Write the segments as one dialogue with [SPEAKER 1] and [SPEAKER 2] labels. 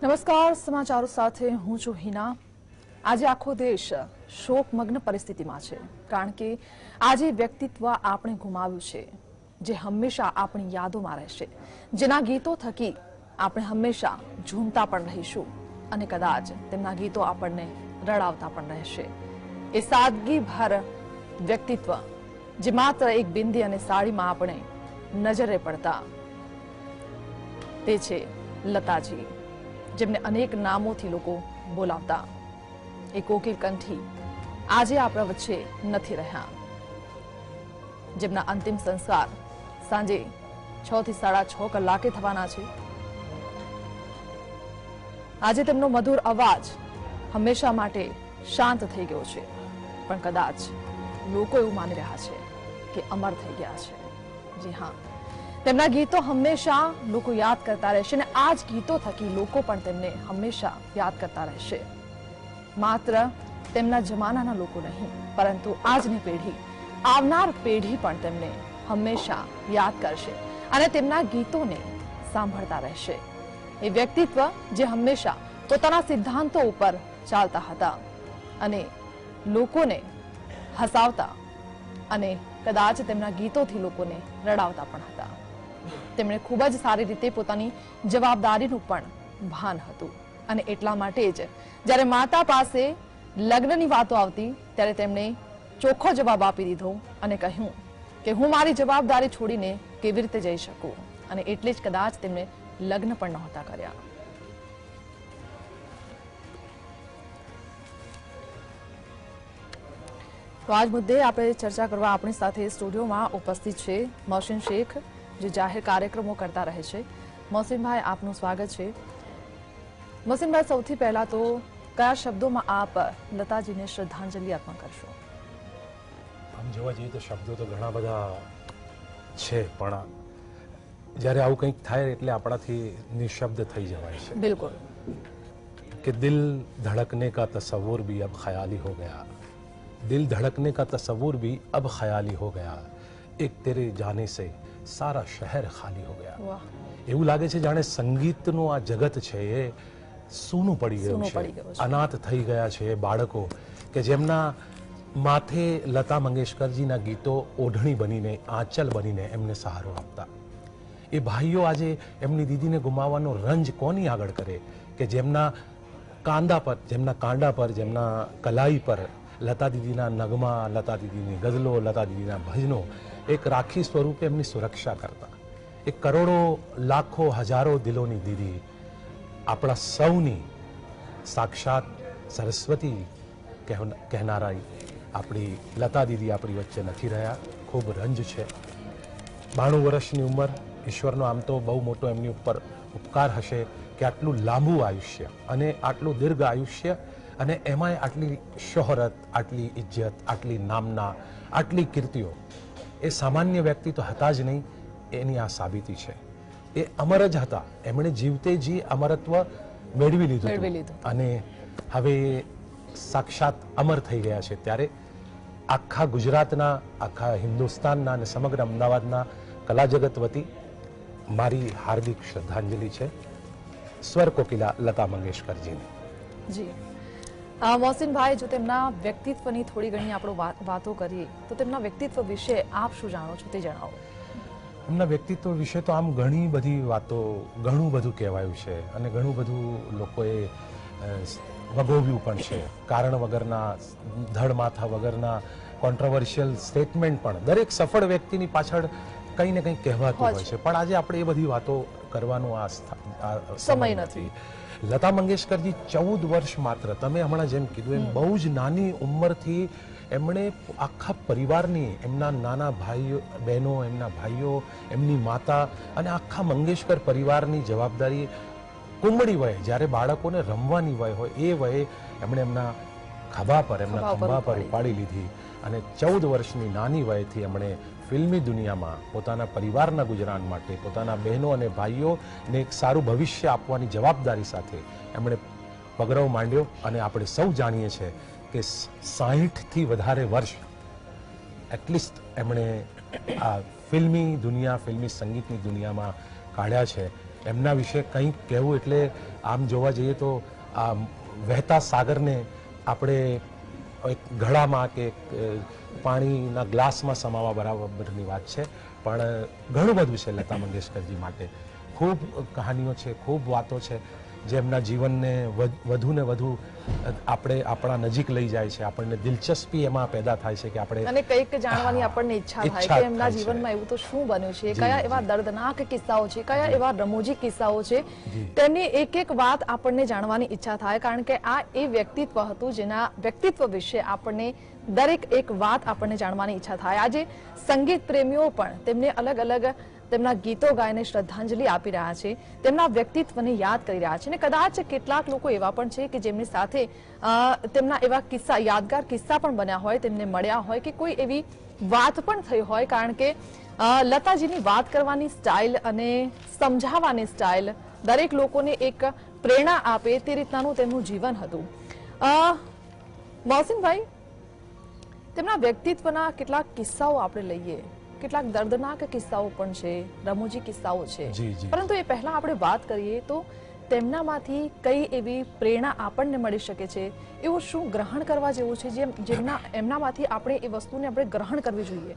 [SPEAKER 1] નમસ્કાર, સમાચારો સાથે હું છું હિના। આજે આખો દેશ શોકમગ્ન પરિસ્થિતિમાં છે, કારણ કે આજે વ્યક્તિત્વ આપણે ગુમાવ્યું છે, જે હંમેશા આપણી યાદોમાં રહેશે, જેના ગીતો થકી આપણે હંમેશા ઝૂમતા પણ રહીશું અને કદાચ તેમના ગીતો આપણને રડાવતા પણ રહેશે। એ સાદગીભર વ્યક્તિત્વ જે માત્ર એક બિંદી અને સાડીમાં આપણે નજરે પડતા, તે છે લતાજી, જેમને અનેક નામોથી લોકો બોલાવતા। એ કોકિલ કંઠી આજે આપણા વચ્ચે નથી રહ્યા, જેમના અંતિમ સંસ્કાર સાંજે 6 થી 6:30 કલાકે થવાના છે। આજે તેમનો મધુર અવાજ હંમેશા માટે શાંત થઈ ગયો છે, પણ કદાચ લોકો એવું માની રહ્યા છે કે અમર થઈ ગયા છે। જી હા, તેમના ગીતો હંમેશા લોકો યાદ કરતા રહેશે અને આ જ ગીતો થકી લોકો પણ તેમને હંમેશા યાદ કરતા રહેશે। માત્ર તેમના જમાનાના લોકો નહીં, પરંતુ આજની પેઢી, આવનાર પેઢી પણ તેમને હંમેશા યાદ કરશે અને તેમના ગીતોને સાંભળતા રહેશે। એ વ્યક્તિત્વ જે હંમેશા પોતાના સિદ્ધાંતો ઉપર ચાલતા હતા અને લોકોને હસાવતા અને કદાચ તેમના ગીતોથી લોકોને રડાવતા પણ હતા। તેમણે ખૂબ જ સારી રીતે પોતાની જવાબદારીનું પણ ભાન હતું અને એટલા માટે જ જ્યારે માતા પાસે લગ્નની વાતો આવતી ત્યારે તેમણે ચોખ્ખો જવાબ આપી દીધો અને કહ્યું કે હું મારી જવાબદારી છોડીને કેવી રીતે જઈ શકું, અને એટલે જ કદાચ તેમણે લગ્ન પણ નહોતા કર્યા। તો આજ મુદ્દે આપણે ચર્ચા કરવા આપણી સાથે સ્ટુડિયોમાં ઉપસ્થિત છે મોહસિન શેખ, જે જાહેર કાર્યક્રમો કરતા રહે છે। મોહસિનભાઈ, આપનું સ્વાગત છે। મોહસિનભાઈ, સૌથી પહેલા તો કયા શબ્દોમાં આપ લતાજીને શ્રદ્ધાંજલિ અર્પણ કરશો?
[SPEAKER 2] આમ જોવા જઈએ તો શબ્દો તો ઘણા બધા છે, પણ જ્યારે આવું કંઈક થાય એટલે આપણાથી નિશબ્દ થઈ જવાય છે।
[SPEAKER 1] બિલકુલ
[SPEAKER 2] કે દિલ ધડકને કા તસવ્વુર ભી અબ ખ્યાલી હો ગયા, દિલ ધડકને કા તસવ્વુર ભી અબ ખ્યાલી હો ગયા, એક તેરે જાને સે સારા શહેર ખાલી હો ગયા। એવું લાગે છે જાણે સંગીતનું આ જગત છે એ સૂનું પડી ગયું છે, અનાથ થઈ ગયા છે બાળકો કે જેમના માથે લતા મંગેશકરજીના ગીતો ઓઢણી બનીને, આંચલ બનીને એમને સહારો આપતા। એ ભાઈઓ આજે એમની દીદીને ગુમાવવાનો રંજ કોની આગળ કરે કે જેમના કાંડા પર, જેમના કલાઈ પર લતા દીદીના નગમા, લતા દીદીની ગઝલો, લતા દીદીના ભજનો એક રાખી સ્વરૂપે એમની સુરક્ષા કરતા। એક કરોડો, લાખો, હજારો દિલોની દીદી, આપણા સૌની સાક્ષાત સરસ્વતી કહેનારા આપણી લતા દીદી આપણી વચ્ચે નથી રહ્યા। ખૂબ રંજ છે। 92 વર્ષની ઉંમર, ઈશ્વરનો આમ તો બહુ મોટો એમની ઉપર ઉપકાર હશે કે આટલું લાંબુ આયુષ્ય અને આટલું દીર્ઘ આયુષ્ય અને એમાંય આટલી શોહરત, આટલી ઇજ્જત, આટલી નામના, આટલી કીર્તિઓ। એ સામાન્ય વ્યક્તિ તો હતા જ નહીં, એની આ સાબિતી છે। એ અમર જ હતા, એમણે જીવતે જી અમરત્વ મેળવી લીધું અને હવે સાક્ષાત અમર થઈ ગયા છે। ત્યારે આખા ગુજરાતના, આખા હિન્દુસ્તાનના અને સમગ્ર અમદાવાદના કલા જગત વતી મારી હાર્દિક શ્રદ્ધાંજલિ છે સ્વર કોકિલા લતા મંગેશકરજીને।
[SPEAKER 1] જી મોહસિનભાઈ, જો તેમના વ્યક્તિત્વની થોડી ઘણી આપણે વાતો કરીએ તો તેમના વ્યક્તિત્વ વિશે આપ શું જાણો છો તે જણાવો।
[SPEAKER 2] એમના વ્યક્તિત્વ વિશે તો આમ ઘણી બધી વાતો, ઘણું બધું કહેવાયું છે અને ઘણું બધું લોકોએ વગોવ્યું પણ છે। કારણ વગરના, ધડ માથા વગરના કોન્ટ્રોવર્શિયલ સ્ટેટમેન્ટ પણ દરેક સફળ વ્યક્તિની પાછળ કંઈ ને કંઈ કહેવાતું હોય છે, પણ આજે આપણે એ બધી વાતો કરવાનો આ સમય નથી। લતા મંગેશકરજી 14 વર્ષ માત્ર, તમે હમણાં જેમ કીધું એમ બહુ જ નાની ઉંમરથી એમણે આખા પરિવારની, એમના નાના ભાઈઓ બહેનો, એમના ભાઈઓ, એમની માતા અને આખા મંગેશકર પરિવારની જવાબદારી કુમળી વયે, જ્યારે બાળકોને રમવાની વય હોય એ વયે એમણે એમના ખભા પર ઉપાડી લીધી અને 14 વર્ષની નાની વયથી એમણે ફિલ્મી દુનિયામાં પોતાના પરિવારના ગુજરાન માટે, પોતાના બહેનો અને ભાઈઓને એક સારું ભવિષ્ય આપવાની જવાબદારી સાથે એમણે પગરવ માંડ્યો અને આપણે સૌ જાણીએ છીએ કે 60થી વધારે વર્ષ એટલીસ્ટ એમણે આ ફિલ્મી દુનિયા, ફિલ્મી સંગીતની દુનિયામાં કાઢ્યા છે। એમના વિશે કંઈક કહેવું એટલે આમ જોવા જઈએ તો આ વહેતા સાગરને આપણે એક ઘડામાં કે એક પાણીના ગ્લાસમાં સમાવવા બરાબરની વાત છે. પણ ઘણું બધું છે લતા મંગેશકરજી માટે. ખૂબ કહાનીઓ છે, ખૂબ વાતો છે જે એમના જીવનને વધુ ને વધુ આપણે આપણા નજીક લઈ જાય છે. આપણને દિલચસ્પી એમાં પેદા થાય છે કે આપણે
[SPEAKER 1] અને કંઈક જાણવાની આપણને ઈચ્છા થાય કે એમના જીવનમાં એવું તો શું બન્યું છે, કયા એવા દર્દનાક કિસ્સાઓ છે, કયા એવા રમૂજી કિસ્સાઓ છે, તેમની એક એક વાત આપણને જાણવાની ઈચ્છા થાય. કારણ કે આ એ વ્યક્તિત્વ હતું જેના વ્યક્તિત્વ વિશે આપણને દરેક એક વાત આપણને જાણવાની ઈચ્છા થાય. આજે સંગીત પ્રેમીઓ પણ તેમને અલગ અલગ તેમના ગીતો ગાઈને શ્રદ્ધાંજલિ આપી રહ્યા છે, તેમના વ્યક્તિત્વને યાદ કરી રહ્યા છે. અને કદાચ કેટલાક લોકો એવા પણ છે કે જેમની સાથે તેમના એવા કિસ્સા, યાદગાર કિસ્સા પણ બન્યા હોય, તેમને મળ્યા હોય કે કોઈ એવી વાત પણ થઈ હોય. કારણ કે લતાજીની વાત કરવાની સ્ટાઇલ અને સમજાવવાની સ્ટાઇલ દરેક લોકોને એક પ્રેરણા આપે તે રીતનાનું તેમનું જીવન હતું. મોહસિનભાઈ, તેમના વ્યક્તિત્વના કેટલાક કિસ્સાઓ આપણે લઈએ, કેટલાક દર્દનાક કિસ્સાઓ પણ છે, રમૂજી કિસ્સાઓ છે, પરંતુ એ પહેલા આપણે વાત કરીએ તો તેમનામાંથી કઈ એવી પ્રેરણા આપણને મળી શકે છે, એવું શું ગ્રહણ કરવા જેવું છે એમનામાંથી આપણે એ વસ્તુને આપણે ગ્રહણ કરવી જોઈએ?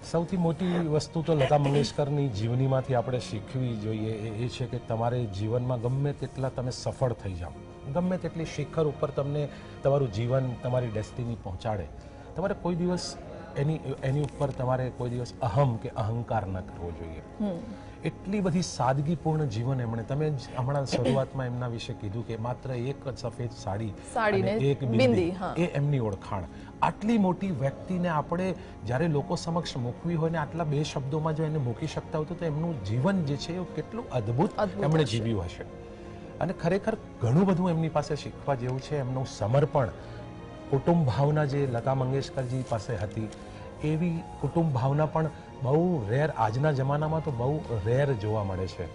[SPEAKER 2] સૌથી મોટી વસ્તુ તો લતા મંગેશકરની જીવનીમાંથી આપણે શીખવી જોઈએ એ છે કે તમારે જીવનમાં ગમે તેટલા તમે સફળ થઈ જાઓ, ગમે તેટલી શિખર ઉપર તમને તમારું જીવન, તમારી ડેસ્ટિની પહોંચાડે, તમારે કોઈ દિવસ એની ઉપર તમારે કોઈ દિવસ અહમ કે અહંકાર ન કરવો જોઈએ. એટલી બધી સાદગીપૂર્ણ જીવન એમણે, તમે હમણાં શરૂઆતમાં એમના વિશે કીધું કે માત્ર એક સફેદ સાડી અને એક બિંદી, એ એમની ઓળખાણ. આટલી મોટી વ્યક્તિને આપણે જ્યારે લોકો સમક્ષ મૂકવી હોય ને આટલા બે શબ્દોમાં જો એને મૂકી શકતા હોય તો એમનું જીવન જે છે એ કેટલું અદ્ભુત એમણે જીવ્યું હશે. અને ખરેખર ઘણું બધું એમની પાસે શીખવા જેવું છે. એમનું સમર્પણ, કુટુંબ ભાવના જે લતા મંગેશકરજી પાસે હતી એવી કુટુંબ ભાવના પણ બહુ રેર, આજના જમાનામાં તો બહુ રેર જોવા મળે છે.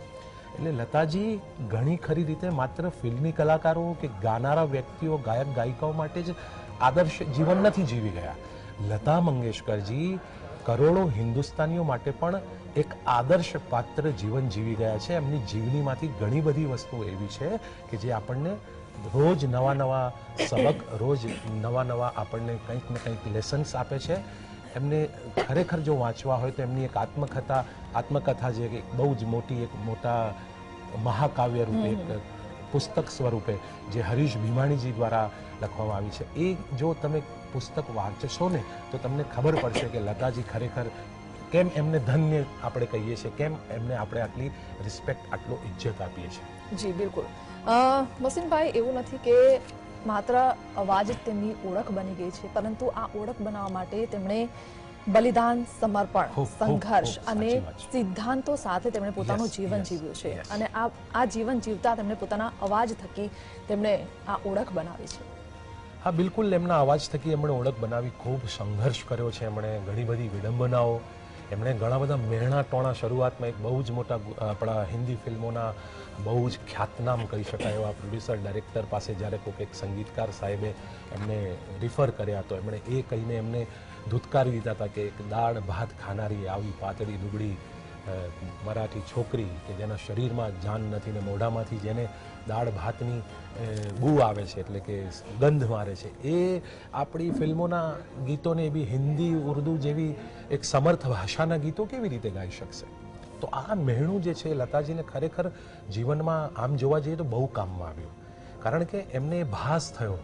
[SPEAKER 2] એટલે લતાજી ઘણી ખરી રીતે માત્ર ફિલ્મી કલાકારો કે ગાનારા વ્યક્તિઓ, ગાયક ગાયિકાઓ માટે જ આદર્શ જીવન નથી જીવી ગયા. લતા મંગેશકરજી કરોડો હિન્દુસ્તાનીઓ માટે પણ એક આદર્શ પાત્ર જીવન જીવી ગયા છે. એમની જીવનીમાંથી ઘણી બધી વસ્તુઓ એવી છે કે જે આપણને રોજ નવા નવા સબક, રોજ નવા નવા આપણને કંઈક ને કંઈક લેસન્સ આપે છે. એમને ખરેખર જો વાંચવા હોય તો એમની એક આત્મકથા જે એક બહુ જ મોટા મહાકાવ્ય રૂપે, એક પુસ્તક સ્વરૂપે જે હરીશ ભીમાણીજી દ્વારા લખવામાં આવી છે, એ જો તમે પુસ્તક વાંચશો ને તો તમને ખબર પડશે કે લતાજી ખરેખર કેમ એમને ધન્ય આપણે કહીએ છીએ, કેમ એમને આપણે આટલી રિસ્પેક્ટ, આટલો ઇજ્જત આપીએ છીએ.
[SPEAKER 1] જી બિલકુલ. મોહસિનભાઈ, એવું નથી કે માત્ર અવાજ જ તેમની ઓળખ બની ગઈ છે, પરંતુ આ ઓળખ બનાવવા માટે તેમણે બલિદાન, સમર્પણ, સંઘર્ષ અને સિદ્ધાંતો સાથે તેમણે પોતાનું જીવન જીવ્યું છે. અને આ જીવન જીવતા તેમણે પોતાના અવાજ થકી તેમણે આ ઓળખ બનાવી છે.
[SPEAKER 2] હા બિલકુલ, એમના અવાજ થકી એમણે ઓળખ બનાવી. ખૂબ સંઘર્ષ કર્યો છે એમણે, ઘણી બધી વિડંબનાઓ, એમણે ઘણા બધા મેરણા ટોણા, શરૂઆતમાં એક બહુ જ મોટા આપણા હિન્દી ફિલ્મોના બહુ જ ખ્યાતનામ કહી શકાય એવા પ્રોડ્યુસર, ડાયરેક્ટર પાસે જ્યારે કોઈક એક સંગીતકાર સાહેબે એમને રિફર કર્યા તો એમણે એ કહીને એમને ધૂતકારી દીધા હતા કે એક દાળ ભાત ખાનારી આવી પાતળી દુબળી મરાઠી છોકરી કે જેના શરીરમાં જાન નથી ને મોઢામાંથી જેને દાળ ભાતની બૂ આવે છે, એટલે કે ગંધ મારે છે, એ આપણી ફિલ્મોના ગીતોને એવી હિન્દી, ઉર્દુ જેવી એક સમર્થ ભાષાના ગીતો કેવી રીતે ગાઈ શકશે? તો આ મહેણું જે છે લતાજીને ખરેખર જીવનમાં આમ જોવા જઈએ તો બહુ કામમાં આવ્યું. કારણ કે એમને ભાસ થયો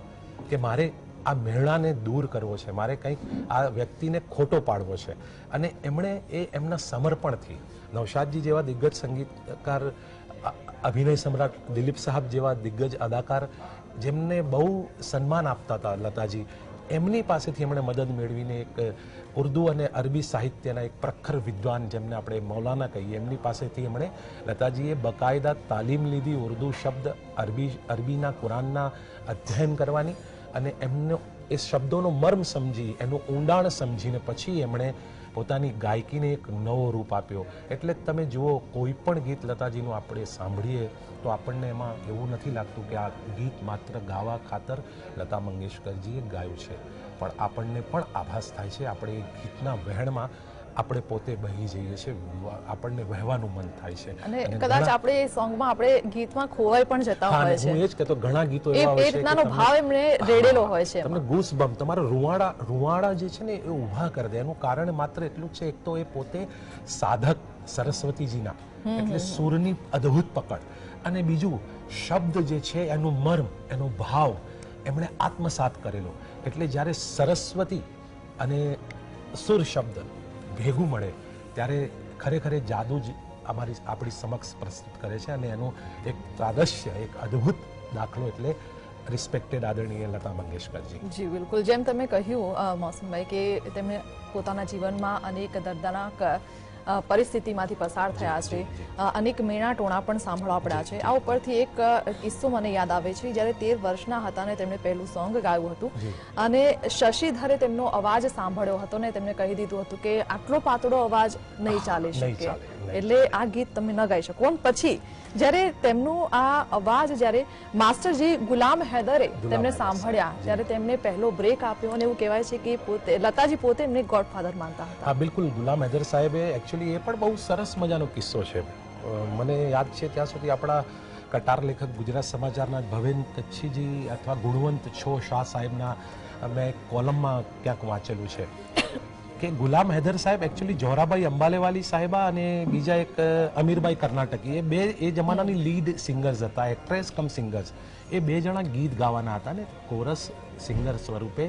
[SPEAKER 2] કે મારે આ મહેણાને દૂર કરવો છે, મારે કંઈક આ વ્યક્તિને ખોટો પાડવો છે. અને એમણે એમના સમર્પણથી, નૌશાદજી જેવા દિગ્ગજ સંગીતકાર, અભિનય સમ્રાટ દિલીપ સાહબ જેવા દિગ્ગજ અદાકાર જેમને બહુ સન્માન આપતા હતા લતાજી, એમની પાસેથી એમણે મદદ મેળવીને એક ઉર્દુ અને અરબી સાહિત્યના એક પ્રખર વિદ્વાન જેમને આપણે મૌલાના કહીએ, એમની પાસેથી એમણે, લતાજીએ બકાયદા તાલીમ લીધી ઉર્દુ શબ્દ, અરબીના કુરાનના અધ્યયન કરવાની, અને એમનો એ શબ્દોનો મર્મ સમજી, એનું ઊંડાણ સમજીને પછી એમણે પોતાની ગાયકીને એક નવો રૂપ આપ્યો. એટલે તમે જુઓ, કોઈ પણ ગીત લતાજીનું આપણે સાંભળીએ તો આપણને એમાં એવું નથી લાગતું કે આ ગીત માત્ર ગાવા ખાતર લતા મંગેશકરજીએ ગાયું છે, પણ આપણને પણ આભાસ થાય છે, આપણે એ ગીતના વહેણમાં આપણે પોતે બહી જઈએ છીએ, આપણને વહેવાનું મન થાય છે.
[SPEAKER 1] અને કદાચ આપણે એ સોંગમાં આપણે ગીતમાં ખોવાઈ પણ જતા હોય છે.
[SPEAKER 2] હું એ જ કહેતો, ઘણા ગીતો એવા હોય છે કે
[SPEAKER 1] રીતનાનો ભાવ એમને રેડેલો હોય છે,
[SPEAKER 2] તમને ગૂસબમ્પ, તમારા રૂવાડા જે છે ને એ ઊભા કરી દે. એનું કારણ માત્ર એટલું જ છે, એક તો એ પોતે સાધક સરસ્વતીજીના, એટલે સૂરની અદ્ભુત પકડ, અને બીજું શબ્દ જે છે એનું મર્મ, એનો ભાવ એમણે આત્મસાત કરેલો. એટલે જ્યારે સરસ્વતી અને સુર શબ્દ ભેગું મળે ત્યારે ખરેખર જાદુ જ આપણી સમક્ષ પ્રસ્તુત કરે છે. અને એનું એક પ્રાદશ્ય, એક અદ્ભુત દાખલો એટલે રિસ્પેક્ટેડ આદરણીય લતા મંગેશકરજી.
[SPEAKER 1] જી બિલકુલ, જેમ તમે કહ્યું મોસમભાઈ કે તેમણે પોતાના જીવનમાં અનેક દર્દનાક પરિસ્થિતિમાંથી પસાર થયા છે, અનેક મેણા ટોણા પણ સાંભળવા પડ્યા છે. આ ઉપરથી એક કિસ્સો મને યાદ આવે છે, જ્યારે 13 વર્ષના હતા ને તેમણે પહેલું સોંગ ગાયું હતું અને શશીધરે તેમનો અવાજ સાંભળ્યો હતો ને તેમણે કહી દીધું હતું કે આટલો પાતળો અવાજ નહીં ચાલી શકે, એટલે આ ગીત તમે ન ગાઈ શકો. પછી જ્યારે તેમનું આ અવાજ જ્યારે માસ્ટરજી ગુલામ હૈદરે તેમને સાંભળ્યા, ત્યારે તેમને પહેલો બ્રેક આપ્યો અને એવું કહેવાય છે કે પોતે લતાજી પોતે એમને ગોડફાધર માનતા હતા.
[SPEAKER 2] હા બિલકુલ, ગુલામ હૈદર સાહેબે એકચ્યુઅલી એ પણ બહુ સરસ મજાનો કિસ્સો છે. મને યાદ છે ત્યાં સુધી આપણા કટાર લેખક ગુજરાત સમાચારના ભવેન કચ્છીજી અથવા ગુણવંત છો શાહ સાહેબના મેં કોલમમાં ક્યાંક વાંચેલું છે કે ગુલામ હૈદર સાહેબ એકચ્યુઅલી જોરાબાઈ અંબાલેવાલી સાહેબા અને બીજા એક અમીરબાઈ કર્ણાટકી, એ બે એ જમાનાની લીડ સિંગર્સ હતા, એક્ટ્રેસ કમ સિંગર્સ. એ બે જણા ગીત ગાવાના હતા ને કોરસ સિંગર સ્વરૂપે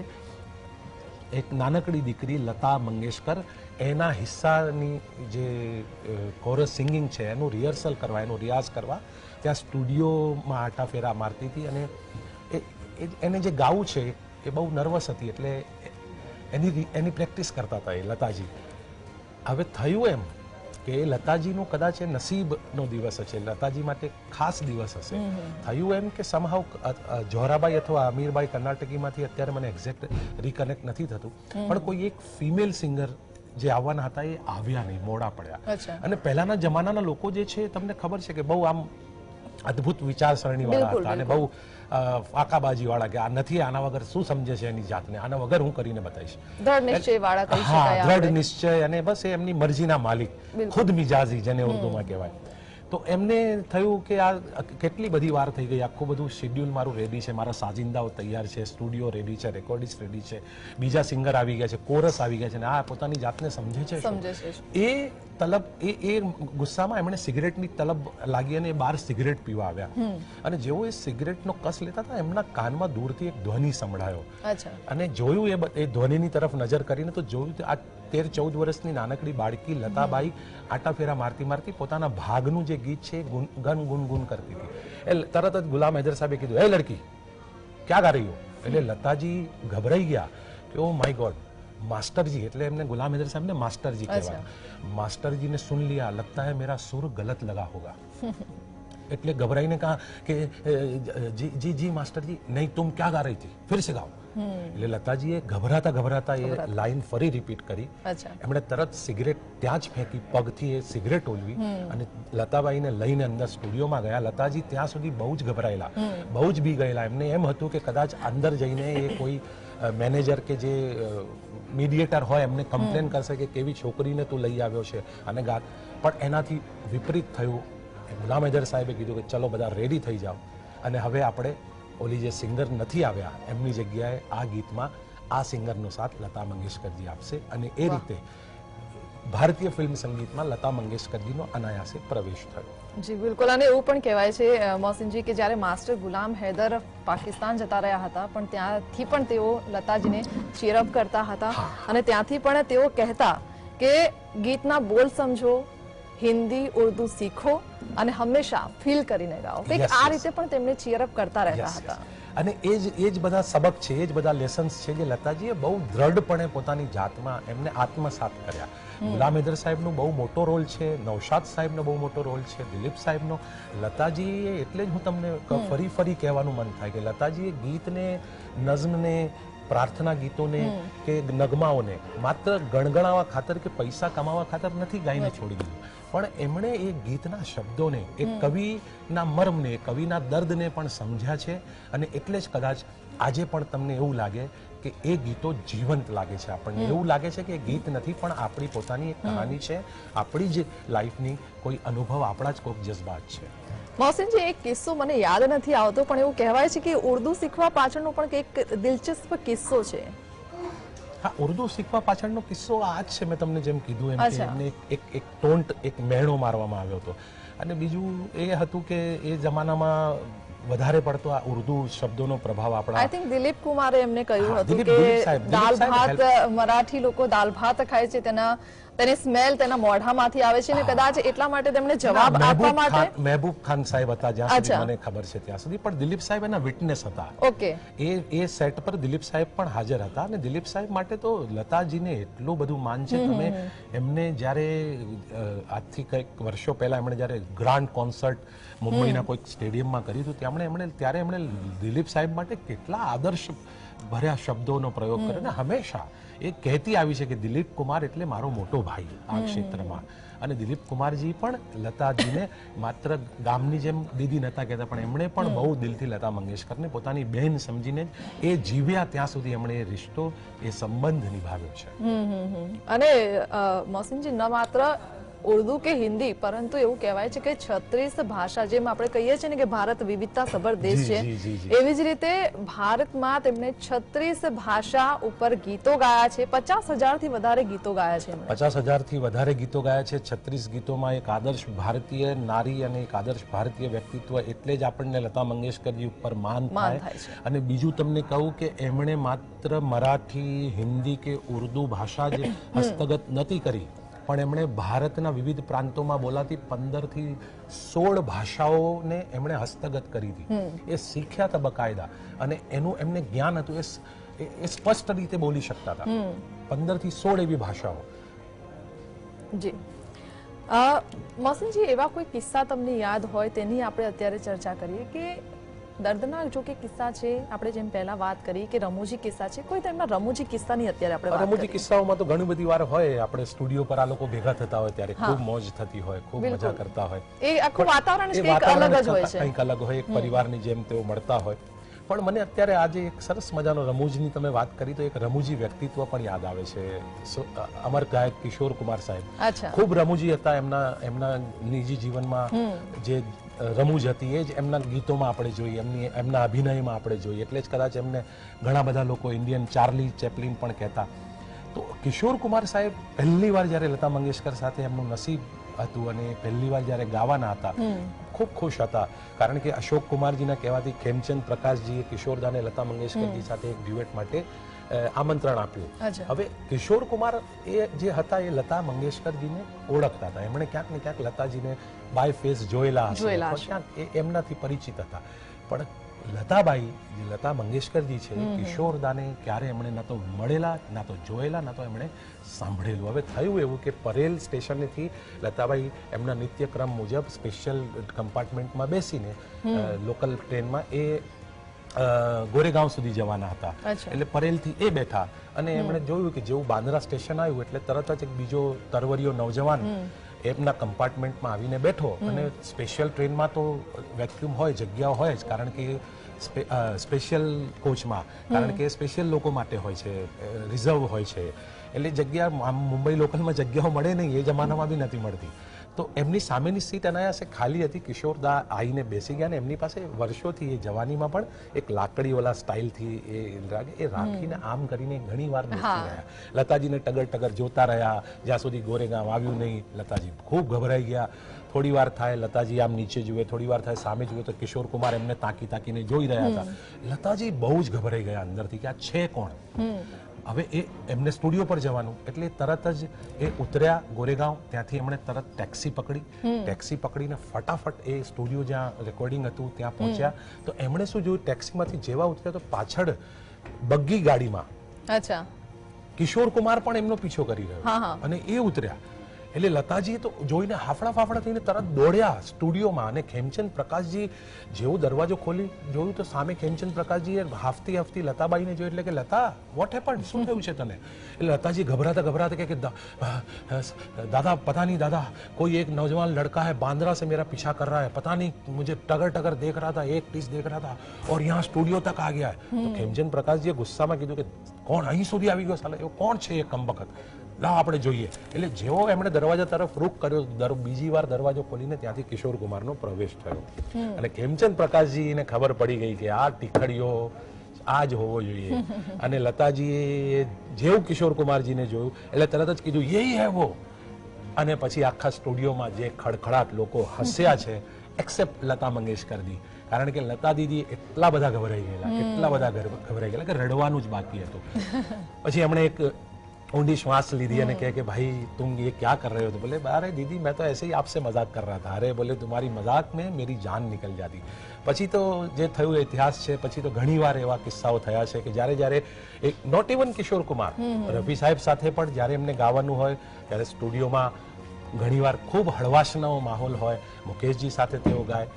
[SPEAKER 2] એક નાનકડી દીકરી લતા મંગેશકર એના હિસ્સાની જે કોરસ સિંગિંગ છે એનું રિહર્સલ કરવા, એનો રિયાઝ કરવા ત્યાં સ્ટુડિયોમાં આટા ફેરા મારતી હતી. અને એને જે ગાવું છે એ બહુ નર્વસ હતી, એટલે એની પ્રેક્ટિસ કરતા હતા એ લતાજી. હવે થયું એમ કે લતાજીનું કદાચ એ નસીબનો દિવસ હશે, લતાજી માટે ખાસ દિવસ હશે. થયું એમ કે સમહાવ જોહરાબાઈ અથવા અમીરબાઈ કર્ણાટકીમાંથી અત્યારે મને એક્ઝેક્ટ રિકનેક્ટ નથી થતું, પણ કોઈ એક ફિમેલ સિંગર જે આવવાના હતા એ આવ્યા નહીં, મોડા પડ્યા. અને પહેલાના જમાનાના લોકો જે છે તમને ખબર છે કે બહુ આમ અદ્ભુત વિચારસરણી વાળા હતા અને બહુ ફાકાબાજી વાળા, કે આ નથી, આના વગર શું સમજે છે એની જાતને, આના વગર હું કરીને બતાવીશ. દ્રઢ નિશ્ચય અને બસ એમની મરજીના માલિક, ખુદ મિજાજી જેને ઉર્દુમાં કહેવાય. તો એમને થયું કે આ કેટલી બધી વાર થઈ ગઈ, આખું બધું શેડ્યુલ મારું રેડી છે, મારા સાજિંદાઓ તૈયાર છે, સ્ટુડિયો રેડી છે, રેકોર્ડિસ્ટ રેડી છે, બીજા સિંગર આવી ગયા છે, કોરસ આવી ગયા છે, અને આ પોતાની જાતને સમજે છે. એ તલબ એ ગુસ્સામાં એમણે સિગરેટની તલબ લાગી અને બહાર સિગરેટ પીવા આવ્યા. અને જેવો એ સિગરેટનો કસ લેતા હતા એમના કાનમાં દૂરથી એક ધ્વનિ સંભળાયો. અને જોયું એ ધ્વનિની તરફ નજર કરીને તો જોયું આ 13-14 વર્ષની નાનકડી બાળકી લતાબાઈ આટા ફેરા મારતી મારતી પોતાના ભાગનું જે ગીત છે ગુનગુન કરતી હતી. એ તરત જ ગુલામ હૈદર સાહેબે કીધું, એ લડકી ક્યાં ગા રહી હો? એટલે લતાજી ગભરાઈ ગયા કે ઓ માય ગોડ, मास्टर जी, એટલે એમને ગુલામ હૈદર સાહેબ ને मास्टर जी કહેવાય. मास्टर जी ने सुन लिया, लगता है मेरा सुर गलत लगा होगा. એટલે ઘબરાઈને કહા કે જી જી જી मास्टर जी, नहीं तुम क्या गा रही थी, फिर से गाओ. એટલે લતાજીએ ઘબરાતા ઘબરાતા એ લાઈન ફરી રિપીટ કરી. એમણે તરત સિગરેટ ત્યાં જ ફેંકી, પગથી એ સિગરેટ ઓલવી અને લતાબાઈને લઈને અંદર સ્ટુડિયોમાં ગયા. લતાજી ત્યાં સુધી બહુ જ ગભરાયેલા, બહુ જ બી ગયેલા. એમને એમ હતું કે કદાચ અંદર જઈને એ કોઈ મેનેજર કે જે મીડિયેટર હોય એમને કમ્પ્લેન કરશે કે કેવી છોકરીને તું લઈ આવ્યો છે અને ગાત. પણ એનાથી વિપરીત થયું. ગુલામ હૈદર સાહેબે કીધું કે ચલો બધા રેડી થઈ જાઓ અને હવે આપણે ઓલી જે સિંગર નથી આવ્યા એમની જગ્યાએ આ ગીતમાં આ સિંગરનો સાથ લતા મંગેશકરજી આપશે. અને એ રીતે ભારતીય ફિલ્મ સંગીતમાં લતા મંગેશકરજીનો અનાયાસે પ્રવેશ થયો.
[SPEAKER 1] જી બિલકુલ. અને એવું પણ કહેવાય છે મોહસિનજી કે જ્યારે માસ્ટર ગુલામ હૈદર પાકિસ્તાન જતા રહ્યા હતા પણ ત્યાંથી પણ તેઓ લતાજીને ચીરઅપ કરતા હતા અને ત્યાંથી પણ તેઓ કહેતા કે ગીતના બોલ સમજો, હિન્દી ઉર્દુ શીખો અને હંમેશા ફીલ કરીને ગાઓ. આ રીતે પણ તેમને ચીરઅપ કરતા રહેતા હતા.
[SPEAKER 2] અને એ જ બધા સબક છે, એ જ બધા લેસન્સ છે જે લતાજીએ બહુ દ્રઢપણે પોતાની જાતમાં એમને આત્મસાત કર્યા. ગુલામ હૈદર સાહેબનો બહુ મોટો રોલ છે, નૌશાદ સાહેબનો બહુ મોટો રોલ છે, દિલીપ સાહેબનો. લતાજીએ એટલે જ હું તમને ફરી ફરી કહેવાનું મન થાય કે લતાજીએ ગીતને, નઝમને, પ્રાર્થના ગીતોને કે નગમાઓને માત્ર ગણગણાવા ખાતર કે પૈસા કમાવા ખાતર નથી ગાઈને છોડી દીધું, પણ એમણે એ ગીતના શબ્દોને, એ કવિના મર્મને, કવિના દર્દને પણ સમજ્યા છે. અને એટલે જ કદાચ આજે પણ તમને એવું લાગે કે એ ગીતો જીવંત લાગે છે આપણને, એવું લાગે છે કે એ ગીત નથી પણ આપણી પોતાની એક કહાની છે, આપણી જ લાઈફની કોઈ અનુભવ, આપણા જ કોઈક જજ્બાત છે.
[SPEAKER 1] મોહસિનજી, એક કિસ્સો મને યાદ નથી આવતો પણ એવું કહેવાય છે કે ઉર્દુ શીખવા પાછળનો પણ એક દિલચસ્પ કિસ્સો છે.
[SPEAKER 2] હા, ઉર્દુ શીખવા પાછળનો કિસ્સો આ જ છે, મેં તમને જેમ કીધું એમ કે એમને એક ટોન્ટ, એક મેણો મારવામાં આવ્યો હતો. અને બીજું એ હતું કે એ જમાનામાં વધારે પડતો આ ઉર્દુ શબ્દોનો પ્રભાવ આપણા,
[SPEAKER 1] આઈ થિંક દિલીપ કુમારે એમને કહ્યું હતું
[SPEAKER 2] દિલીપ
[SPEAKER 1] કે
[SPEAKER 2] સાહેબ
[SPEAKER 1] દાલ ભાત, મરાઠી લોકો દાલ ભાત ખાય છે, તેની સ્મેલ તેના મોઢામાંથી આવે છે, અને કદાચ એટલા માટે તેમણે જવાબ આપવા માટે
[SPEAKER 2] મહેબૂબ ખાન સાહેબ હતા, જ્યાં સુધી મને ખબર છે ત્યાં સુધી, પણ દિલીપ સાહેબ એના વિટનેસ હતા.
[SPEAKER 1] ઓકે,
[SPEAKER 2] એ સેટ પર દિલીપ સાહેબ પણ હાજર હતા. અને દિલીપ સાહેબ માટે તો લતાજીને એટલું બધું માન છે. તમે એમને જ્યારે આજથી કંઈક વર્ષો પહેલા એમણે જ્યારે ગ્રાન્ડ કોન્સર્ટ મુંબઈના કોઈક સ્ટેડિયમમાં કર્યું હતું, ત્યારે એમણે દિલીપ સાહેબ માટે કેટલા આદર્શ ભર્યા શબ્દોનો પ્રયોગ કર્યો. અને હંમેશા એ કહેતી આવી છે કે દિલીપ કુમાર એટલે મારો મોટો ભાઈ આ ક્ષેત્રમાં. અને દિલીપ કુમારજી પણ લતાજીને માત્ર ગામની જેમ દીદી નતા કહેતા, પણ એમણે પણ બહુ દિલથી લતા મંગેશકરને પોતાની બહેન સમજીને એ જીવ્યા ત્યાં સુધી એમણે એ રિશ્તો, એ સંબંધ નિભાવ્યો છે.
[SPEAKER 1] અને મોહસિનજી, ન માત્ર ઉર્દુ કે હિન્દી, પરંતુ એવું કહેવાય છે કે 36 ભાષા, જેમ આપણે કહીએ છીએ ને કે ભારત વિવિધતા સભર દેશ છે, એવી જ રીતે ભારતમાં તેમણે 36 ભાષા ઉપર ગીતો ગાયા છે. 50,000 થી વધારે ગીતો ગાયા છે.
[SPEAKER 2] 50,000 થી વધારે ગીતો ગાયા છે. 36 ગીતોમાં એક આદર્શ ભારતીય નારી અને એક આદર્શ ભારતીય વ્યક્તિત્વ, એટલે જ આપણને લતા મંગેશકરજી ઉપર માન થાય છે. અને બીજું તમને કહું કે એમણે માત્ર મરાઠી, હિન્દી કે ઉર્દુ ભાષા જ હસ્તગત નથી કરી, પણ એમણે ભારતના વિવિધ પ્રાંતોમાં બોલાતી 15 થી 16 ભાષાઓને એમણે હસ્તગત કરી હતી. એ શીખ્યા હતા બકાયદા, અને એનું એમને જ્ઞાન હતું. એ સ્પષ્ટ રીતે બોલી શકતા હતા 15 થી 16 એવી ભાષાઓ.
[SPEAKER 1] જી મોહસિનજી, એવા કોઈ કિસ્સા તમને યાદ હોય તેની આપણે અત્યારે ચર્ચા કરીએ કે દર્દનાક જો કે કિસ્સા છે, આપણે જેમ પહેલા વાત કરી કે રમૂજી કિસ્સા છે, કોઈ તેમના રમૂજી કિસ્સાની અત્યારે આપણે વાત કરીએ.
[SPEAKER 2] રમૂજી કિસ્સાઓમાં તો ઘણી બધી વાર હોય, આપણે સ્ટુડિયો પર આ લોકો ભેગા થતા હોય ત્યારે ખૂબ મોજ થતી હોય, ખૂબ મજા કરતા હોય.
[SPEAKER 1] એ આખું વાતાવરણ જ કંઈક અલગ જ હોય છે,
[SPEAKER 2] કંઈક અલગ હોય, એક પરિવારની જેમ તેઓ મળતા હોય. પણ મને અત્યારે આજે એક સરસ મજાનો રમૂજની તમે વાત કરી તો એક રમૂજી વ્યક્તિત્વ પણ યાદ આવે છે. અમર ગાયક કિશોર કુમાર સાહેબ ખૂબ રમૂજી હતા. એમના નિજી જીવનમાં જે રમૂજ હતી એ જ એમના ગીતોમાં આપણે જોઈએ, એમના અભિનયમાં આપણે જોઈએ. એટલે જ કદાચ એમને ઘણા બધા લોકો ઇન્ડિયન ચાર્લી ચેપ્લિન પણ કહેતા. તો કિશોર કુમાર સાહેબ પહેલી વાર જ્યારે લતા મંગેશકર સાથે એમનું નસીબ હતું અને પહેલી વાર જ્યારે ગાવાના હતા, ખૂબ ખુશ હતા. કારણ કે અશોક કુમારજીના કહેવાથી ખેમચંદ પ્રકાશજીએ કિશોરદાને લતા મંગેશકરજી સાથે એક ડ્યુએટ માટે આમંત્રણ આપ્યું. હવે કિશોર કુમાર એ જે હતા એ લતા મંગેશકરજીને ઓળખતા હતા. એમણે ક્યાંક ને ક્યાંક લતાજીને બાય ફેસ જોયેલા હશે, ક્યાંક એમનાથી પરિચિત હતા. પણ લતાબાઈ, જે લતા મંગેશકરજી છે, કિશોરદાને ક્યારે એમણે ના તો મળેલા, ના તો જોયેલા, ના તો એમણે સાંભળેલું. હવે થયું એવું કે પરેલ સ્ટેશનેથી લતાબાઈ એમના નિત્યક્રમ મુજબ સ્પેશિયલ કમ્પાર્ટમેન્ટમાં બેસીને લોકલ ટ્રેનમાં એ ગોરેગાંવ સુધી જવાના હતા. એટલે પરેલથી એ બેઠા અને એમણે જોયું કે જેવું બાંદ્રા સ્ટેશન આવ્યું એટલે તરત જ એક બીજો તરવરિયો નવજવાન એમના કમ્પાર્ટમેન્ટમાં આવીને બેઠો. અને સ્પેશિયલ ટ્રેનમાં તો વેક્યુમ હોય, જગ્યાઓ હોય જ, કારણ કે સ્પેશિયલ કોચમાં, કારણ કે સ્પેશિયલ લોકો માટે હોય છે, રિઝર્વ હોય છે. એટલે જગ્યા મુંબઈ લોકલમાં જગ્યાઓ મળે નહીં, એ જમાનામાં બી નથી મળતી. તો એમની સામેની સીટ અનાયાસે ખાલી હતી. કિશોરદા આવીને બેસી ગયા ને એમની પાસે વર્ષોથી એ જવાનીમાં પણ એક લાકડીવાળા સ્ટાઇલથી એ રાખીને આમ કરીને ઘણી વાર બેસી રહ્યા. લતાજીને ટગર ટગર જોતા રહ્યા જ્યાં સુધી ગોરેગાંવ આવ્યું નહીં. લતાજી ખૂબ ગભરાઈ ગયા. થોડી વાર થાય લતાજી આમ નીચે જુએ, થોડી વાર થાય સામે જુએ, તો કિશોર કુમાર એમને તાકીને જોઈ રહ્યા હતા. લતાજી બહુ જ ગભરાઈ ગયા અંદરથી કે આ છે કોણ. હવે એમને સ્ટુડિયો પર જવાનું એટલે તરત જ એ ઉતર્યા ગોરેગાંવ. ત્યાંથી એમણે તરત ટેક્સી પકડીને ફટાફટ એ સ્ટુડિયો જ્યાં રેકોર્ડિંગ હતું ત્યાં પહોંચ્યા. તો એમણે શું જોયું, ટેક્સીમાંથી જેવા ઉતર્યા તો પાછળ બગ્ગી ગાડીમાં કિશોર કુમાર પણ એમનો પીછો કરી રહ્યો અને એ ઉતર્યા. એટલે લતાજીએ તો જોઈને હાફડા ફાફડા થઈને તરત દોડ્યા સ્ટુડિયોમાં અને ખેમચંદ પ્રકાશજી જેવો દરવાજો ખોલી જોયું તો સામે ખેમચંદ પ્રકાશજીએ હાફતી લતાબાઈને જોઈ એટલે કે લતા વોટ હેપન્ડ, શું થયું છે તને? એટલે લતાજી ઘબરાતા કે दादा पता नहीं दादा कोई एक नौजवान लड़का है बांद्रा से मेरा पीछा कर रहा है, पता नहीं मुझे टगर देख रहा था, एक टीस देख रहा था और यहाँ स्टूडियो तक आ गया है। तो खेमचंद प्रकाश जी गुस्सा में कीधुं के कोण અહીં સુધી આવી ગયો સાલા, એવો કોણ છે એ કમબખત, લાવ આપણે જોઈએ। એટલે જેવો એમણે દરવાજા તરફ રૂખ કર્યો, બીજી વાર દરવાજો ખોલીને ત્યાંથી કિશોર કુમારનો પ્રવેશ થયો અને ખેમચંદ પ્રકાશજીને ખબર પડી ગઈ કે આ ટીખડીઓ આ જ હોવો જોઈએ અને લતાજીએ જેવું કિશોર કુમારજીને જોયું એટલે તરત જ કીધું યહી હે વો અને પછી આખા સ્ટુડિયોમાં જે ખડખડાટ લોકો હસ્યા છે એક્સેપ્ટ લતા મંગેશકરજી, કારણ કે લતા દીદી એટલા બધા ગભરાઈ ગયેલા કે રડવાનું જ બાકી હતું। પછી એમણે એક ऊंडी श्वास लीधी અને કહે કે ભાઈ तुम ये क्या कर रहे हो? तो बोले अरे दीदी मैं तो ऐसे ही आपसे मजाक कर रहा था। अरे बोले तुम्हारी मजाक में मेरी जान निकल जाती। પછી તો જે થયું ઇતિહાસ છે, પછી તો ઘણીવાર એવા કિસ્સાઓ થયા છે કે જ્યારે એક નોટ ઇવન કિશોર કુમાર રફી સાહેબ સાથે પણ જ્યારે એમને ગાવાનું હોય ત્યારે સ્ટુડિયોમાં ઘણીવાર ખૂબ હળવાશનો માહોલ હોય, મુકેશજી સાથે તેઓ ગાય,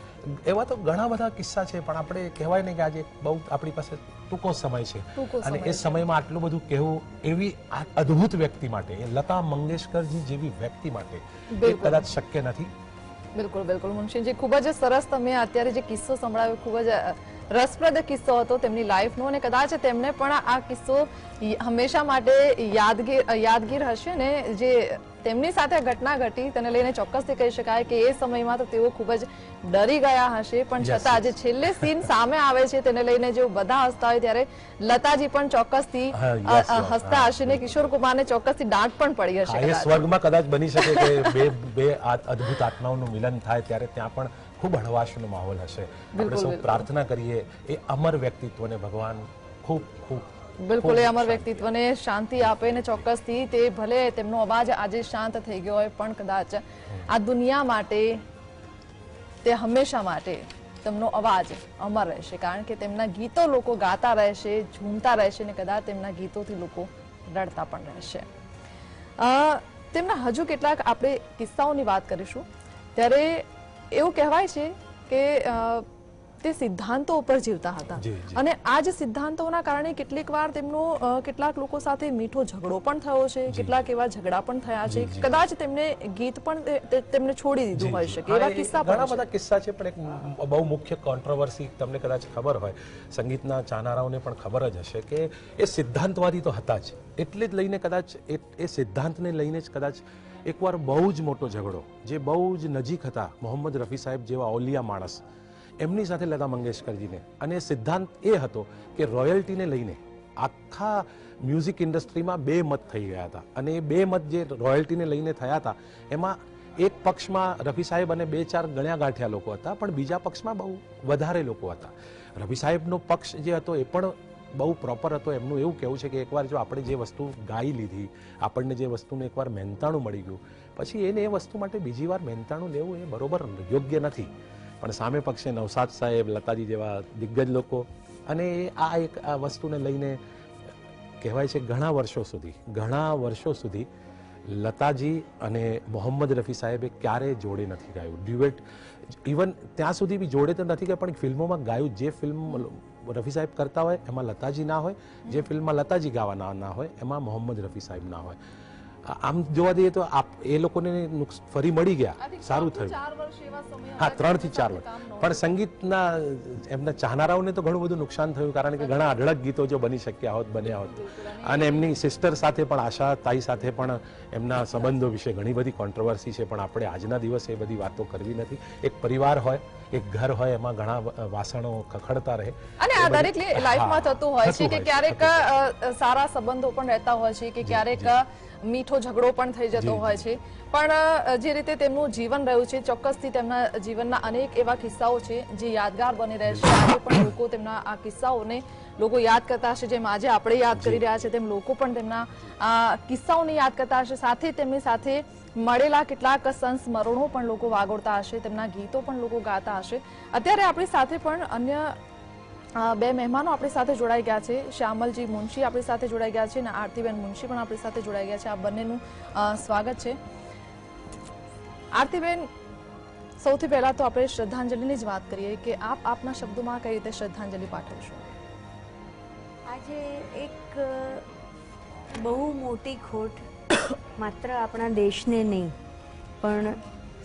[SPEAKER 2] એવા તો ઘણા બધા કિસ્સા છે। પણ આપણે કહેવાય ને કે આજે બહુ આપણી પાસે ટૂંકો સમય છે અને એ સમયમાં આટલું બધું કહેવું એવી અદ્ભુત વ્યક્તિ માટે, એ લતા મંગેશકરજી જેવી વ્યક્તિ માટે એ કદાચ શક્ય નથી।
[SPEAKER 1] બિલકુલ બિલકુલ મુનશીજી, ખૂબ જ સરસ તમે અત્યારે જે કિસ્સો સંભળાવ્યો, ખૂબ જ રસપ્રદ કિસ્સો હતો તેમની લાઈફનો અને કદાચ તેમને પણ આ કિસ્સો હંમેશા માટે યાદગીર હશે ને। જે તેમની સાથે ઘટના ઘટી તેને લઈને ચોક્કસથી કહી શકાય કે એ સમયમાં તો તેઓ ખૂબ જ ડરી ગયા હશે, પણ છતાં જે છેલ્લે સીન સામે આવે છે તેને લઈને જો બધા હસતા હોય ત્યારે લતાજી પણ ચોક્કસથી હસતા હશે ને કિશોર કુમારને ચોક્કસથી દાંત પણ પડી હશે।
[SPEAKER 2] એ સ્વર્ગમાં કદાચ બની શકે કે બે અદ્ભુત આત્માઓનું મિલન થાય ત્યારે ત્યાં પણ ખૂબ હળવાશનો માહોલ હશે। આપણે સૌ પ્રાર્થના કરીએ એ અમર વ્યક્તિત્વને ભગવાન ખૂબ ખૂબ
[SPEAKER 1] બિલકુલ એ અમર વ્યક્તિત્વને શાંતિ આપે ને ચોક્કસથી તે ભલે તેમનો અવાજ આજે શાંત થઈ ગયો હોય પણ કદાચ આ દુનિયા માટે તે હંમેશા માટે તેમનો અવાજ અમર રહેશે, કારણ કે તેમના ગીતો લોકો ગાતા રહેશે, ઝૂમતા રહેશે ને કદાચ તેમના ગીતોથી લોકો રડતા પણ રહેશે। તેમના હજુ કેટલાક આપણે કિસ્સાઓની વાત કરીશું ત્યારે એવું કહેવાય છે કે તે સિદ્ધાંતો ઉપર જીવતા હતા અને આ જ સિદ્ધાંતોના કારણે કેટલીક વાર તેમનો કેટલાક લોકો સાથે મીઠો ઝઘડો પણ થયો છે, કેટલાક એવા ઝઘડા પણ થયા છે, કદાચ તેમને ગીત પણ તેમને છોડી દીધું હોઈ શકે, એવા કિસ્સા પણ
[SPEAKER 2] ઘણા બધા કિસ્સા છે। પણ એક બહુ મુખ્ય કોન્ટ્રોવર્સી તમને કદાચ ખબર હોય, સંગીતના ચાહનારાઓને પણ ખબર જ હશે કે એ સિદ્ધાંતવાદી તો હતા જ, એટલે જ લઈને કદાચ એ સિદ્ધાંતને લઈને જ કદાચ એકવાર બહુ જ મોટો ઝઘડો જે બહુ જ નજીક હતા મોહમ્મદ રફી સાહેબ જેવા ઓલિયા માણસ એમની સાથે લતા મંગેશકરજીને, અને સિદ્ધાંત એ હતો કે રોયલ્ટીને લઈને આખા મ્યુઝિક ઇન્ડસ્ટ્રીમાં બે મત થઈ ગયા હતા અને એ બે મત જે રોયલ્ટીને લઈને થયા હતા એમાં એક પક્ષમાં રફી સાહેબ અને બે ચાર ગણ્યા ગાંઠ્યા લોકો હતા, પણ બીજા પક્ષમાં બહુ વધારે લોકો હતા। રફી સાહેબનો પક્ષ જે હતો એ પણ બહુ પ્રોપર હતો। એમનું એવું કહેવું છે કે એકવાર જો આપણે જે વસ્તુ ગાઈ લીધી, આપણને જે વસ્તુનું એકવાર મહેનતાણું મળી ગયું, પછી એને એ વસ્તુ માટે બીજી વાર મહેનતાણું લેવું એ બરોબર યોગ્ય નથી। પણ સામે પક્ષે નવસાદ સાહેબ, લતાજી જેવા દિગ્ગજ લોકો અને આ એક આ વસ્તુને લઈને કહેવાય છે ઘણા વર્ષો સુધી લતાજી અને મોહમ્મદ રફી સાહેબે ક્યારેય જોડે નથી ગાયું ડ્યુએટ, ઇવન ત્યાં સુધી બી જોડે તો નથી ગાયું પણ ફિલ્મોમાં ગાયું, જે ફિલ્મ રફી સાહેબ કરતા હોય એમાં લતાજી ના હોય, જે ફિલ્મમાં લતાજી ગાવાના ના હોય એમાં મોહમ્મદ રફી સાહેબ ના હોય। આમ જોવા દઈએ તો એ લોકોને ફરી મળી ગયા, સારું થયું। હા, 3 થી 4 વર્ષ, પણ સંગીતના એમના ચાહનારાઓને તો ઘણું બધું નુકસાન થયું, કારણ કે ઘણા અઢળક ગીતો જો બની શક્યા હોત બન્યા હોત, અને એમની સિસ્ટર સાથે પણ, આશા તાઈ સાથે પણ એમના સંબંધો વિશે ઘણી બધી કોન્ટ્રોવર્સી છે, પણ આપણે આજના દિવસે એ બધી વાતો કરવી નથી। એક પરિવાર હોય, એક ઘર હોય, એમાં ઘણા વાસણો ખખડતા રહે અને
[SPEAKER 1] આ દરેક લાઈફમાં થતું હોય છે કે ક્યારેક સારા સંબંધો પણ રહેતા હોય છે કે ક્યારેક મીઠો ઝઘડો પણ થઈ જતો હોય છે, પણ જે રીતે તેમનું જીવન રહ્યું છે ચોક્કસથી તેમના જીવનના અનેક એવા કિસ્સાઓ છે જે યાદગાર બની રહેશે। આજે પણ લોકો તેમના આ કિસ્સાઓને લોકો યાદ કરતા હશે, જેમ આજે આપણે યાદ કરી રહ્યા છે તેમ લોકો પણ તેમના આ કિસ્સાઓને યાદ કરતા હશે, સાથે તેમની સાથે મળેલા કેટલાક સંસ્મરણો પણ લોકો વાગોળતા હશે, તેમના ગીતો પણ લોકો ગાતા હશે। અત્યારે આપણી સાથે પણ અન્ય બે મહેમાનો આપણી સાથે જોડાઈ ગયા છે, શ્યામલજી મુનશી આપણી સાથે જોડાઈ ગયા છે અને આરતીબેન મુનશી પણ આપણી સાથે જોડાઈ ગયા છે। આ બંનેનું સ્વાગત છે। આરતીબેન, સૌથી પહેલા તો આપણે શ્રદ્ધાંજલિની જ વાત કરીએ કે આપ આપના શબ્દોમાં કઈ રીતે શ્રદ્ધાંજલિ પાઠવશો?
[SPEAKER 3] આજે એક બહુ મોટી ખોટ માત્ર આપણા દેશને નહીં પણ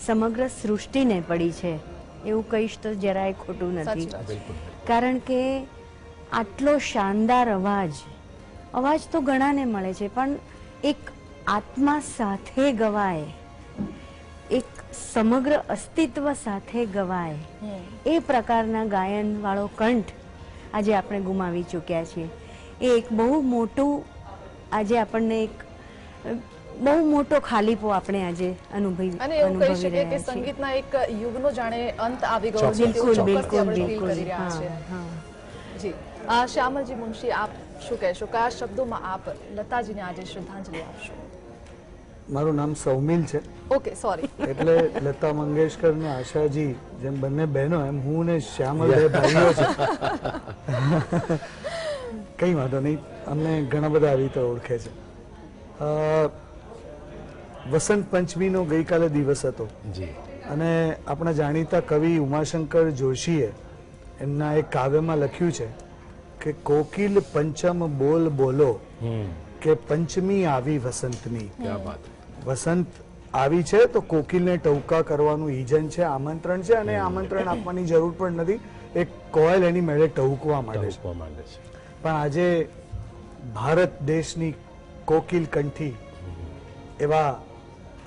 [SPEAKER 3] સમગ્ર સૃષ્ટિને પડી છે એવું કહીશ તો જરાય ખોટું
[SPEAKER 1] સાચી
[SPEAKER 3] નથી.
[SPEAKER 1] વાત છે.
[SPEAKER 3] કારણ કે આટલો શાનદાર અવાજ તો ઘણાને મળે છે પણ એક આત્મા સાથે ગવાય, એક સમગ્ર અસ્તિત્વ સાથે ગવાય એ પ્રકારના ગાયન વાળો કંઠ આજે આપણે ગુમાવી ચૂક્યા છીએ. એ એક બહુ મોટું આજે આપણને એક બહુ મોટો ખાલીપો આપણે આજે
[SPEAKER 1] અને એવું કહી શકીએ કે
[SPEAKER 3] રહ્યા છીએ.
[SPEAKER 1] સંગીતના એક યુગનો જાણે અંત આવી ગયો છે
[SPEAKER 3] બિલકુલ
[SPEAKER 1] તેવું ચોક્કસથી
[SPEAKER 3] બિલકુલ
[SPEAKER 1] આપણે feel
[SPEAKER 3] બિલકુલ
[SPEAKER 1] કરી રહ્યા
[SPEAKER 3] હા
[SPEAKER 1] છીએ.
[SPEAKER 3] હા.
[SPEAKER 1] જી, શ્યામલજી મુનશી, આપ શું કહેશો? કયા શબ્દોમાં આપ લતાજીને આજે શ્રદ્ધાંજલિ આપશો?
[SPEAKER 4] મારું નામ સૌમિલ છે,
[SPEAKER 1] ઓકે, સોરી.
[SPEAKER 4] એટલે લતા મંગેશકર ને આશાજી જેમ બંને બહેનો એમ હું ને શ્યામલ બે ભાઈઓ છે. કઈ વાંધો નહીં, અમને ઘણા બધા આવી રીતે ઓળખે છે. વસંત પંચમીનો ગઈકાલે દિવસ હતો
[SPEAKER 2] જી.
[SPEAKER 4] અને આપણા જાણીતા કવિ ઉમાશંકર જોશીએ એમના એક કાવ્યમાં લખ્યું છે કે કોકિલ પંચમ બોલ બોલો કે પંચમી આવી વસંતની.
[SPEAKER 2] क्या बात है.
[SPEAKER 4] વસંત આવી છે તો કોકિલને ટવકા કરવાનું ઈજન છે, આમંત્રણ છે, અને આમંત્રણ આપવાની જરૂર પણ નથી. એક કોયલ એની મેળે ટવકવા માંડે છે.
[SPEAKER 2] ટહુકવા માંડે છે.
[SPEAKER 4] પણ આજે ભારત દેશની કોકિલ કંઠી એવા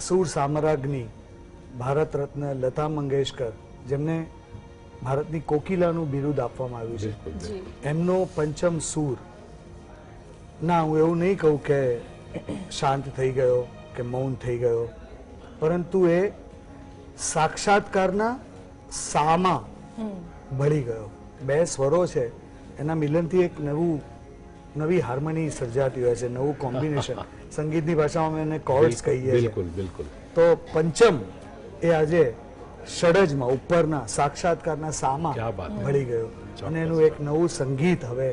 [SPEAKER 4] સૂર સામ્રાજ્ઞી ભારત રત્ન લતા મંગેશકર, જેમને ભારતની કોકિલાનું બિરુદ આપવામાં આવ્યું છે,
[SPEAKER 1] જી,
[SPEAKER 4] એમનો પંચમ સૂર ના, હું એવું નહીં કહું કે શાંત થઈ ગયો કે મૌન થઈ ગયો, પરંતુ એ સાક્ષાત્કારના સામાં ભળી ગયો. બે સ્વરો છે એના મિલનથી એક નવી હાર્મની સર્જાતી હોય છે, નવું કોમ્બિનેશન. સંગીતની ભાષામાં અમે એને કોર્ડ્સ કહીએ છીએ.
[SPEAKER 2] બિલકુલ બિલકુલ.
[SPEAKER 4] તો પંચમ એ આજે ષડજમાં ઉપરના સાક્ષાત્કારના સામાં
[SPEAKER 2] ક્યા બાત.
[SPEAKER 4] ભળી ગયો અને એનું એક નવું સંગીત હવે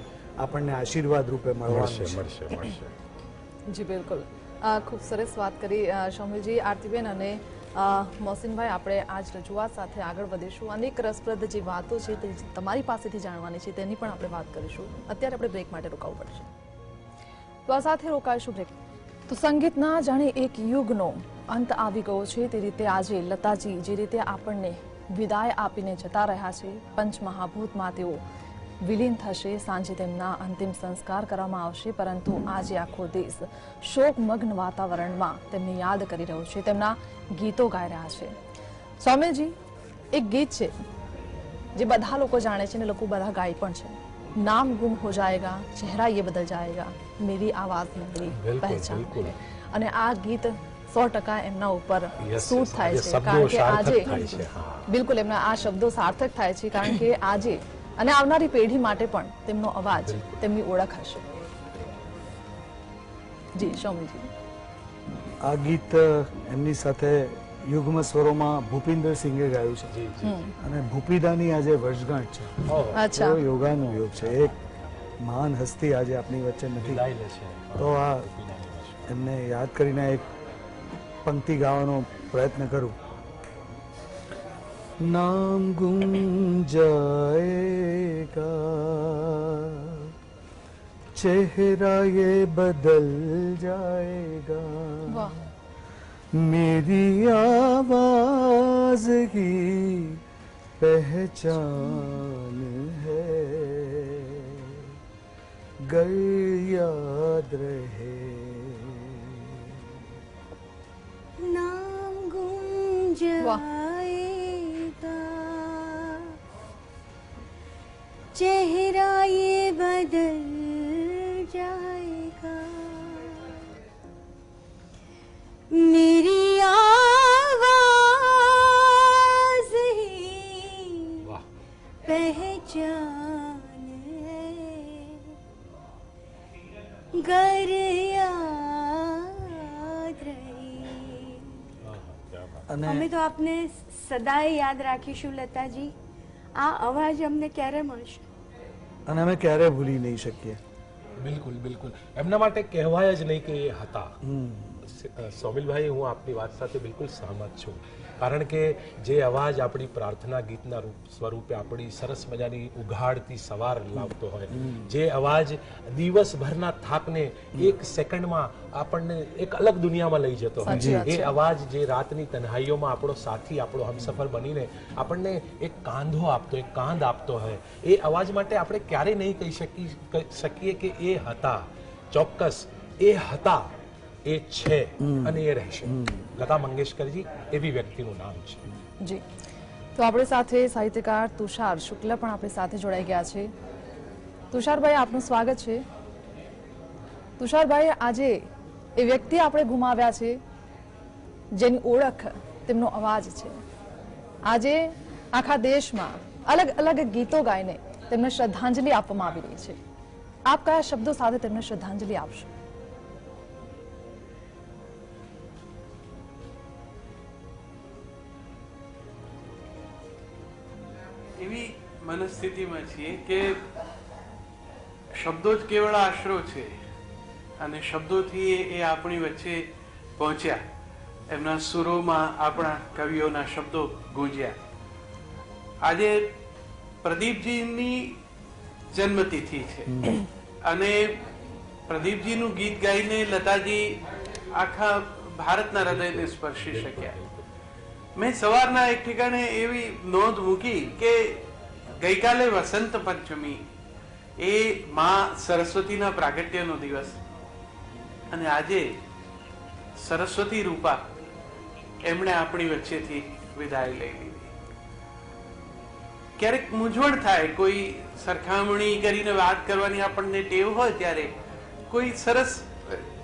[SPEAKER 4] આપણને આશીર્વાદ રૂપે મળવાનું
[SPEAKER 2] મળશે
[SPEAKER 4] છે.
[SPEAKER 2] મળશે મળશે.
[SPEAKER 1] જી, બિલકુલ. ખૂબ સરસ વાત કરી સૌમિલજી. આરતીબેન અને મોહસિનભાઈ, આપણે આજ રજૂઆત સાથે આગળ વધીશું. અનેક રસપ્રદ જે વાતો છે તે તમારી પાસેથી જાણવાની છે તેની પણ આપણે વાત કરીશું. અત્યારે આપણે બ્રેક માટે રોકાવું પડશે, તો આ સાથે રોકાઈશું બ્રેક. તો સંગીતના જાણે એક યુગનો અંત આવી ગયો છે તે રીતે આજે લતાજી જે રીતે આપણને વિદાય આપીને જતા રહ્યા છે, પંચમહાભૂતમાં તેઓ વિલીન થશે. સાંજે તેમના અંતિમ સંસ્કાર કરવામાં આવશે, પરંતુ આજે આખો દેશ શોકમગ્ન વાતાવરણમાં તેમને યાદ કરી રહ્યો છે, તેમના ગીતો ગાઈ રહ્યા છે. સૌમ્યજી, એક ગીત છે જે બધા લોકો જાણે છે ને લોકો બધા ગાય પણ છે. નામ ગુમ હો જાયેગા, ચહેરા ये બદલ જાયેગા, मेरी आवाज में मेरी पहचान है. અને આ ગીત 100% એમના ઉપર સૂટ થાય છે, કારણ કે આજે બિલકુલ એમના આ શબ્દો સાર્થક થાય છે, કારણ કે આજે અને આવનારી પેઢી માટે પણ તેમનો અવાજ તેમની ઓળખ હશે. જી સૌમ્યજી,
[SPEAKER 4] આ ગીત એમની સાથે યુગ્મ સ્વરોમાં ભૂપિન્દર સિંઘે ગાયું છે અને ભૂપિદાની આજે વર્ષગાંઠ છે.
[SPEAKER 1] અચ્છા,
[SPEAKER 4] તો યોગાનું યોગ છે. એક મહાન હસ્તી આજે આપણી વચ્ચે નથી, તો આ એમને યાદ કરીને એક પંક્તિ ગાવાનો પ્રયત્ન કરું. नाम गुम जाएगा, चेहरा ये बदल जाएगा,
[SPEAKER 1] વાહ,
[SPEAKER 4] मेरी आवाज ही पहचान है, गर याद रहे.
[SPEAKER 3] नाम गुम
[SPEAKER 1] વાહ,
[SPEAKER 3] चेहरा ये बदल जाएगा, मेरी आवाज ही पहचान है, गर याद रहे. અમે તો આપને સદાય યાદ રાખીશું લતાજી. આ અવાજ અમને ક્યારે મળશે
[SPEAKER 4] અને અમે ક્યારે ભૂલી નહીં શકીએ.
[SPEAKER 2] બિલકુલ બિલકુલ. એમના માટે કહેવાય જ નહીં કે એ હતા. સૌમિલભાઈ, હું આપની વાત સાથે બિલકુલ સહમત છું. કારણ કે જે અવાજ આપણી પ્રાર્થના ગીતના સ્વરૂપે આપણી સરસ મજાની ઉઘાડતી સવાર લાવતો હોય, જે અવાજ દિવસભરના થાકને એક સેકન્ડમાં આપણને એક અલગ દુનિયામાં લઈ જતો હોય, એ અવાજ જે રાતની તન્હાઈઓમાં આપણો સાથી, આપણો હમસફર બનીને આપણને એક કાંધો આપતો, એક કાંધ આપતો હોય, એ અવાજ માટે આપણે ક્યારેય નહીં કહી શકીએ કે એ હતા. ચોક્કસ એ હતા, એ છે અને એ રહેશે. લતા મંગેશકરજી એવી વ્યક્તિનું નામ છે.
[SPEAKER 1] જી, તો આપણી સાથે સાહિત્યકાર તુષાર શુક્લ પણ આપણી સાથે જોડાઈ ગયા છે. તુષારભાઈ, આપનું સ્વાગત છે. તુષારભાઈ, આજે એ વ્યક્તિ આપણે ગુમાવ્યા છે જેની ઓળખ તેમનો અવાજ છે. આજે આખા દેશમાં અલગ અલગ ગીતો ગાઈને તેમને શ્રદ્ધાંજલિ આપવામાં આવી રહી છે. આપ કયા શબ્દો સાથે તેમને શ્રદ્ધાંજલિ આપશો?
[SPEAKER 5] એવી મનસ્થિતિમાં છીએ કે શબ્દો જ કેવળ આશરો છે અને શબ્દોથી એ આપણી વચ્ચે પહોંચ્યા. એમના સુરોમાં આપણા કવિઓના શબ્દો ગૂંજ્યા. આજે પ્રદીપજીની જન્મતિથિ છે અને પ્રદીપજીનું ગીત ગાઈને લતાજી આખા ભારતના હૃદયને સ્પર્શી શક્યા. મેં સવારના એક ઠેકાણે એવી નોંધ મૂકી કે ગઈકાલે વસંત પંચમી, એ માં સરસ્વતીના પ્રાગટ્યનો દિવસ, અને આજે સરસ્વતી રૂપા એમણે આપણી વચ્ચેથી વિદાય લઈ લીધી. ક્યારેક મૂંઝવણ થાય, કોઈ સરખામણી કરીને વાત કરવાની આપણને ટેવ હોય ત્યારે કોઈ સરસ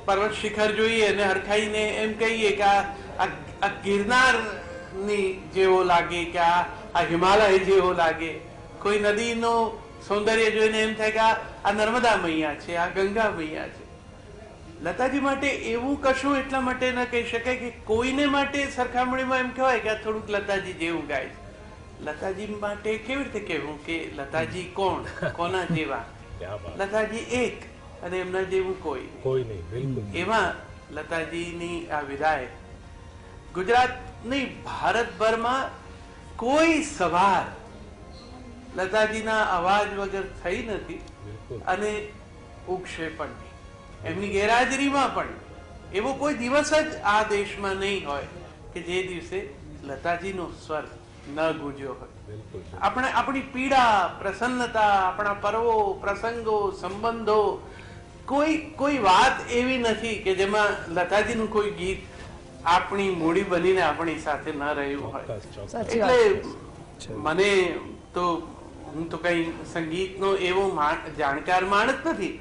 [SPEAKER 5] પર્વત શિખર જોઈએ અને હરખાઈને એમ કહીએ કે આ ગિરનાર ની જેવો લાગે, કે આ હિમાલય જેવો લાગે. કોઈ નદીનો સૌંદર્ય જોઈને એમ થાય કે આ નર્મદા મૈયા છે, આ ગંગા મૈયા છે. લતાજી માટે એવું કશું એટલા માટે ન કહી શકાય કે કોઈને માટે સરખામણીમાં એમ કહેવાય કે આ થોડુંક લતાજી જેવું ગાય છે. લતાજી માટે કેવી રીતે કહેવું કે લતાજી કોણ, કોના જેવા? લતાજી એક અને એમના જેવું કોઈ
[SPEAKER 2] નહીં. બિલકુલ.
[SPEAKER 5] એમાં લતાજીની આ વિદાય ગુજરાત નહીં, ભારતભરમાં કોઈ સવાર લતાજીના અવાજ વગર થઈ નથી અને ઉગશે પણ નહીં. એમની ગેરહાજરીમાં પણ એવો કોઈ દિવસ જ આ દેશમાં નહીં હોય કે જે દિવસે લતાજીનો સ્વર ન ગુંજ્યો હોય. આપણે આપણી પીડા, પ્રસન્નતા, આપણા પર્વો, પ્રસંગો, સંબંધો, કોઈ વાત એવી નથી કે જેમાં લતાજીનું કોઈ ગીત આપણી મૂડી બનીને આપણી સાથે ન રહ્યું હોય. એટલે મને તો, હું તો કઈ સંગીતનો એવો જાણકાર માણસ નથી,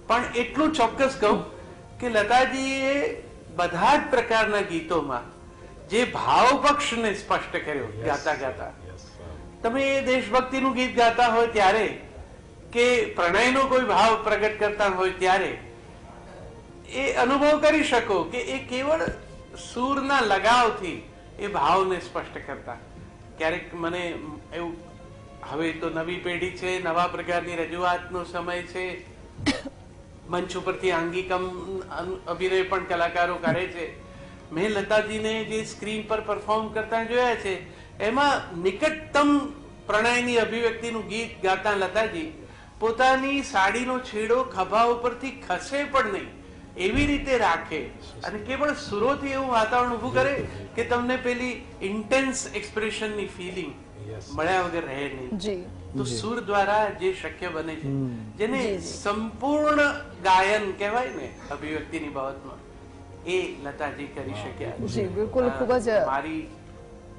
[SPEAKER 5] પણ એટલું ચોક્કસ કહું કે લતાજીએ બધા જ પ્રકારના ગીતોમાં જે ભાવ પક્ષને સ્પષ્ટ કર્યો ગાતા ગાતા. તમે દેશભક્તિનું ગીત ગાતા હોય ત્યારે કે પ્રણયનો કોઈ ભાવ પ્રગટ કરતા હોય ત્યારે એ અનુભવ કરી શકો કે એ કેવળ સૂરના લગાવથી એ ભાવને સ્પષ્ટ કરતા. ક્યારેક મને એવું, હવે તો નવી પેઢી છે, નવા પ્રકારની રજૂઆતનો સમય છે, મંચ ઉપરથી આંગિકમ અભિનય પણ કલાકારો કરે છે. મેં લતાજીને જે સ્ક્રીન પર પરફોર્મ કરતા જોયા છે એમાં નિકટતમ પ્રણયની અભિવ્યક્તિનું ગીત ગાતા લતાજી પોતાની સાડીનો છેડો ખભા ઉપરથી ખસે પણ નહીં એવી રીતે રાખે અને કેવળ સુરોથી એવું વાતાવરણ ઊભું કરે કે તમને પેલી ઇન્ટેન્સ એક્સપ્રેશનની ફિલિંગ મળ્યા વગર રહે નહીં. તો સુર દ્વારા જે શક્ય બને છે, જેને સંપૂર્ણ ગાયન કહેવાય ને અભિવ્યક્તિની બાબતમાં, એ લતાજી કરી શક્યા.
[SPEAKER 1] બિલકુલ. ખૂબ જ
[SPEAKER 5] મારી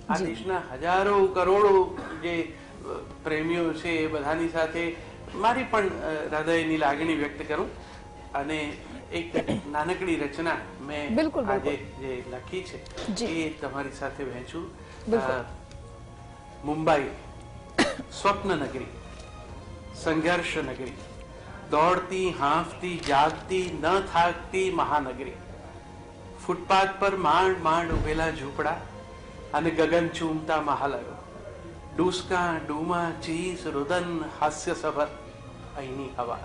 [SPEAKER 5] આ દેશના હજારો કરોડો જે પ્રેમીઓ છે એ બધાની સાથે મારી પણ હૃદયની લાગણી વ્યક્ત કરું અને એક નાનકડી રચના મેં આજે જે લખી છે એ તમારી સાથે વહેંચું. મુંબઈ સ્વપ્ન નગરી, સંઘર્ષ નગરી, દોડતી, હાંફતી, જાગતી, ન થાકતી મહાનગરી. ફૂટપાથ પર માંડ માંડ ઉભેલા ઝૂંપડા અને ગગન ચૂમતા મહાલયો, ડૂસકા, ડૂમા, ચીસ, રુદન, હાસ્યસભર અહીંની હવા,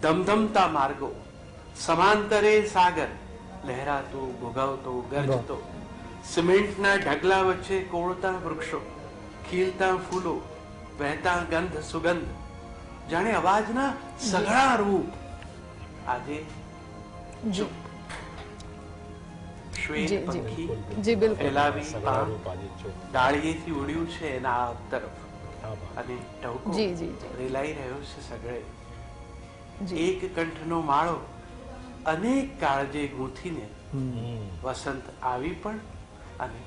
[SPEAKER 5] ધમધમતા માર્ગો, સમાંતરે સાગર લહેરાતો, ભોગવતો, ગરજતો, સિમેન્ટના ઢગલા વચ્ચે કોળતા વૃક્ષો, ખીલતા ફૂલો, વહેતા ગંધ સુગંધ, જાણે અવાજના સઘળા રૂપ આજે
[SPEAKER 1] જી
[SPEAKER 5] શ્વેત
[SPEAKER 1] જી, જી.
[SPEAKER 5] પંખી
[SPEAKER 1] જી બિલકુલ
[SPEAKER 5] ફેલાવી
[SPEAKER 2] सगड़ा
[SPEAKER 5] પાંખ
[SPEAKER 2] रूप आज जो
[SPEAKER 5] ડાળીએથી ઉડ્યું છે એના આ તરફ
[SPEAKER 2] क्या बात
[SPEAKER 5] અને ટહુકો
[SPEAKER 1] જી જી જી
[SPEAKER 5] રેલાઈ રહ્યો છે સગળે.
[SPEAKER 1] જી
[SPEAKER 5] એક કંઠનો માળો અનેક કાળજે ગૂંથીને વસંત આવી પણ અને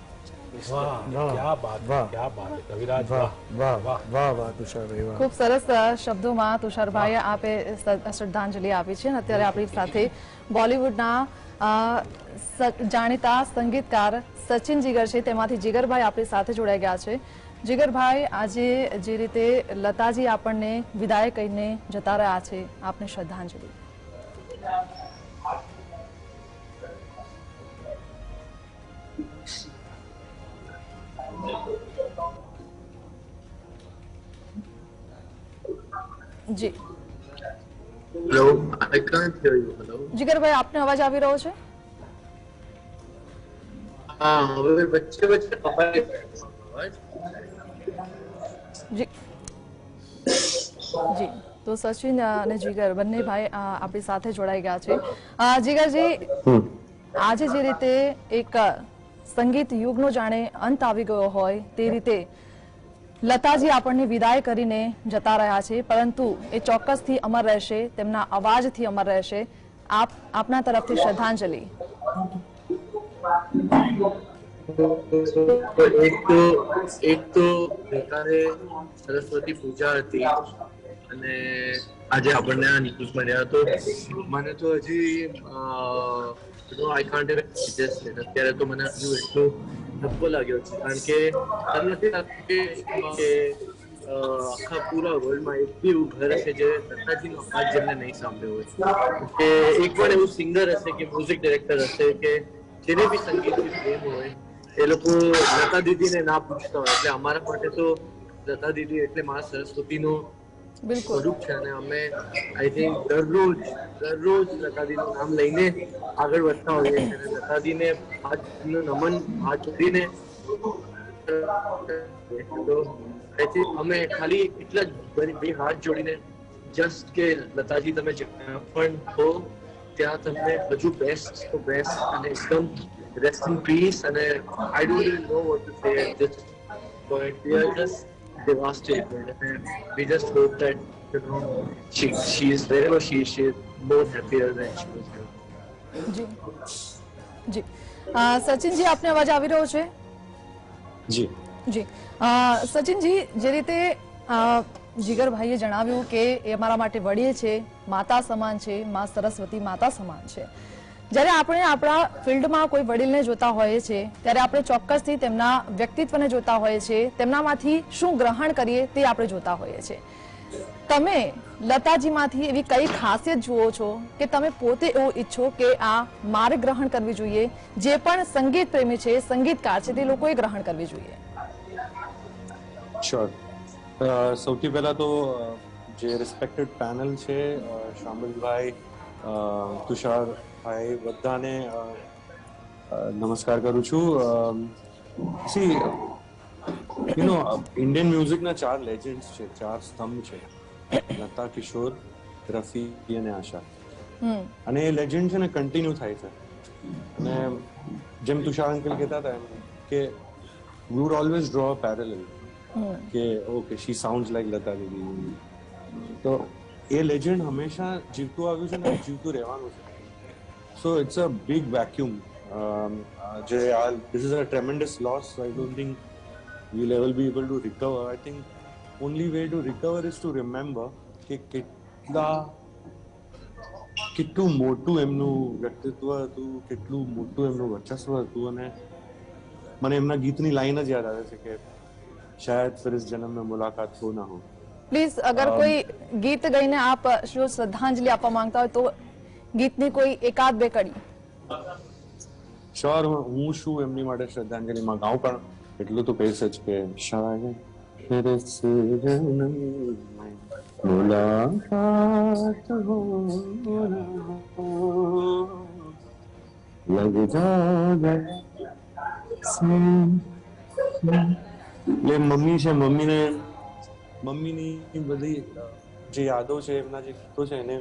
[SPEAKER 5] વિસ્તરી.
[SPEAKER 2] वाह
[SPEAKER 4] वाह,
[SPEAKER 2] क्या बात है
[SPEAKER 4] वाह।
[SPEAKER 2] क्या बात है कविराज
[SPEAKER 4] વાહ
[SPEAKER 2] वाह
[SPEAKER 4] વાહ વાહ વાહ વાહ તુષારભાઈ વાહ.
[SPEAKER 1] ખૂબ સરસ શબ્દોમાં તુષારભાઈએ આપે શ્રદ્ધાંજલિ આપી છે અને અત્યારે આપણી સાથે બોલિવૂડના જાણીતા સંગીતકાર સચિન જીગર છે, તેમાંથી જીગરભાઈ આપણી સાથે જોડાઈ ગયા છે. જીગરભાઈ, આજે જે રીતે લતાજી આપણને વિદાય કહીને જતા રહ્યા છે, આપને શ્રદ્ધાંજલિ. જી
[SPEAKER 6] Hello, I can't hear you. Hello.
[SPEAKER 1] જીગરભાઈ, આપને અવાજ આવી રહ્યો છે?
[SPEAKER 6] हाँ, હવે વચ્ચે વચ્ચે કપાય છે અવાજ.
[SPEAKER 1] જી જી તો સચિન અને જીગર બંને ભાઈ આપણી સાથે જોડાઈ ગયા છે. જીગરજી, આજે જે રીતે એક સંગીત યુગનો જાણે અંત આવી ગયો હોય તે રીતે લતાજી આપણને વિદાય કરીને જતા રહ્યા છે, પરંતુ એ ચોક્કસથી અમર રહેશે, તેમના અવાજથી અમર રહેશે. આપના તરફથી શ્રદ્ધાંજલિ.
[SPEAKER 6] તો એક તો ગઈકાલે સરસ્વતી પૂજા હતી અને આજે આપણને આ ન્યૂઝ મળ્યા, તો મને તો હજી આઈ કાન્ટ ઇવન ડિજેસ્ટ ઇટ. અત્યારે તો મને હજુ એટલો ધક્કો લાગ્યો છે, કારણ કે એમ નથી લાગતું કે આખા પૂરા વર્લ્ડમાં એક બી એવું ઘર હશે જે લતાજીનો અવાજ જેમને નહીં સાંભળ્યો હોય, કે એક પણ એવું સિંગર હશે કે મ્યુઝિક ડિરેક્ટર હશે કે જેને બી સંગીતથી પ્રેમ હોય એ લોકો લતા દીદીને ના પૂછતા હોય. એટલે અમારા માટે તો લતા દીદી એટલે મા સરસ્વતીનું
[SPEAKER 1] બિલકુલ
[SPEAKER 6] સ્વરૂપ છે અને અમે આઈ થિંક દરરોજ લતાદીનું નામ લઈને આગળ વધતા હોઈએ છીએ અને લતાદીને હાથનું નમન હાથ જોડીને તો આઈ થિંક અમે ખાલી એટલા જ બે હાથ જોડીને જસ્ટ કે લતાજી તમે જ્યાં પણ હો ત્યાં તમને હજુ બેસ્ટ તો બેસ્ટ અને એકદમ રેસ્ટ ઇન પીસ. અને I don't even know what to say at this point. We are just devastated and we just hope that she is wherever she is more happier than she was here.
[SPEAKER 1] જી જી સચિનજી, આપને અવાજ આવી રહ્યો છે?
[SPEAKER 2] जी
[SPEAKER 1] જી સચિનજી, જે રીતે જીગરભાઈએ જણાવ્યું કે એ અમારા માટે વડીલ છે, માતા સમાન છે, મા સરસ્વતી માતા સમાન છે. જ્યારે આપણે આપણા ફિલ્ડમાં કોઈ વડીલને જોતા હોઈએ છીએ ત્યારે આપણે ચોક્કસથી તેમના વ્યક્તિત્વને જોતા હોઈએ છીએ, તેમનામાંથી શું ગ્રહણ કરીએ તે આપણે જોતા હોઈએ છીએ. તમે લતાજીમાંથી એવી કઈ ખાસિયત જુઓ છો કે તમે પોતે એવું ઈચ્છો કે આ મારે ગ્રહણ કરવી જોઈએ, જે પણ સંગીત પ્રેમી છે, સંગીતકાર છે, તે લોકોએ ગ્રહણ કરવી જોઈએ?
[SPEAKER 7] શ્યોર. સૌથી પહેલા તો જે રિસ્પેક્ટેડ પેનલ છે, શામલભાઈ, તુષારભાઈ, બધાને નમસ્કાર કરું છું. સી યુ નો ઇન્ડિયન મ્યુઝિકના 4 લેજન્ડ્સ છે, 4 સ્તંભ છે, લતા, કિશોર, રફી અને આશા. અને એ લેજન્ડ છે ને કન્ટિન્યુ થાય છે. અને જેમ તુષાર અંકલ કહેતા હતા એમ કે we would always draw a parallel કે okay she sounds like Lata Didi. તો એ લેજન્ડ હંમેશા જીવતું આવ્યું છે ને જીવતું રહેવાનું છે. So it's a big vacuum. જે this is a tremendous loss. I don't think we'll ever be able to recover. I think only way to recover is to remember કે કેટલું મોટું એમનું વ્યક્તિત્વ હતું, કેટલું મોટું એમનું વર્ચસ્વ હતું. અને મને એમના ગીતની લાઈન જ યાદ આવે છે કે શાયદ ફિર ઇસ જન્મ में मुलाकात हो ना हो.
[SPEAKER 1] પ્લીઝ, અગર કોઈ ગીત ગાઈને આપ શું શ્રદ્ધાંજલિ આપવા માંગતા હોય તો ગીતની કોઈ એકાદ બે કડી.
[SPEAKER 7] શ્યોર, હું શું એમની માટે શ્રદ્ધાંજલિમાં ગાઉં, પણ એટલું તો કહીશ જ કે શાયદ ફિર ઇસ જન્મ में मुलाकात हो ना हो, लग जाए એટલે મમ્મી છે, મમ્મીની બધી જે યાદો છે, એમના જે ગીતો છે એને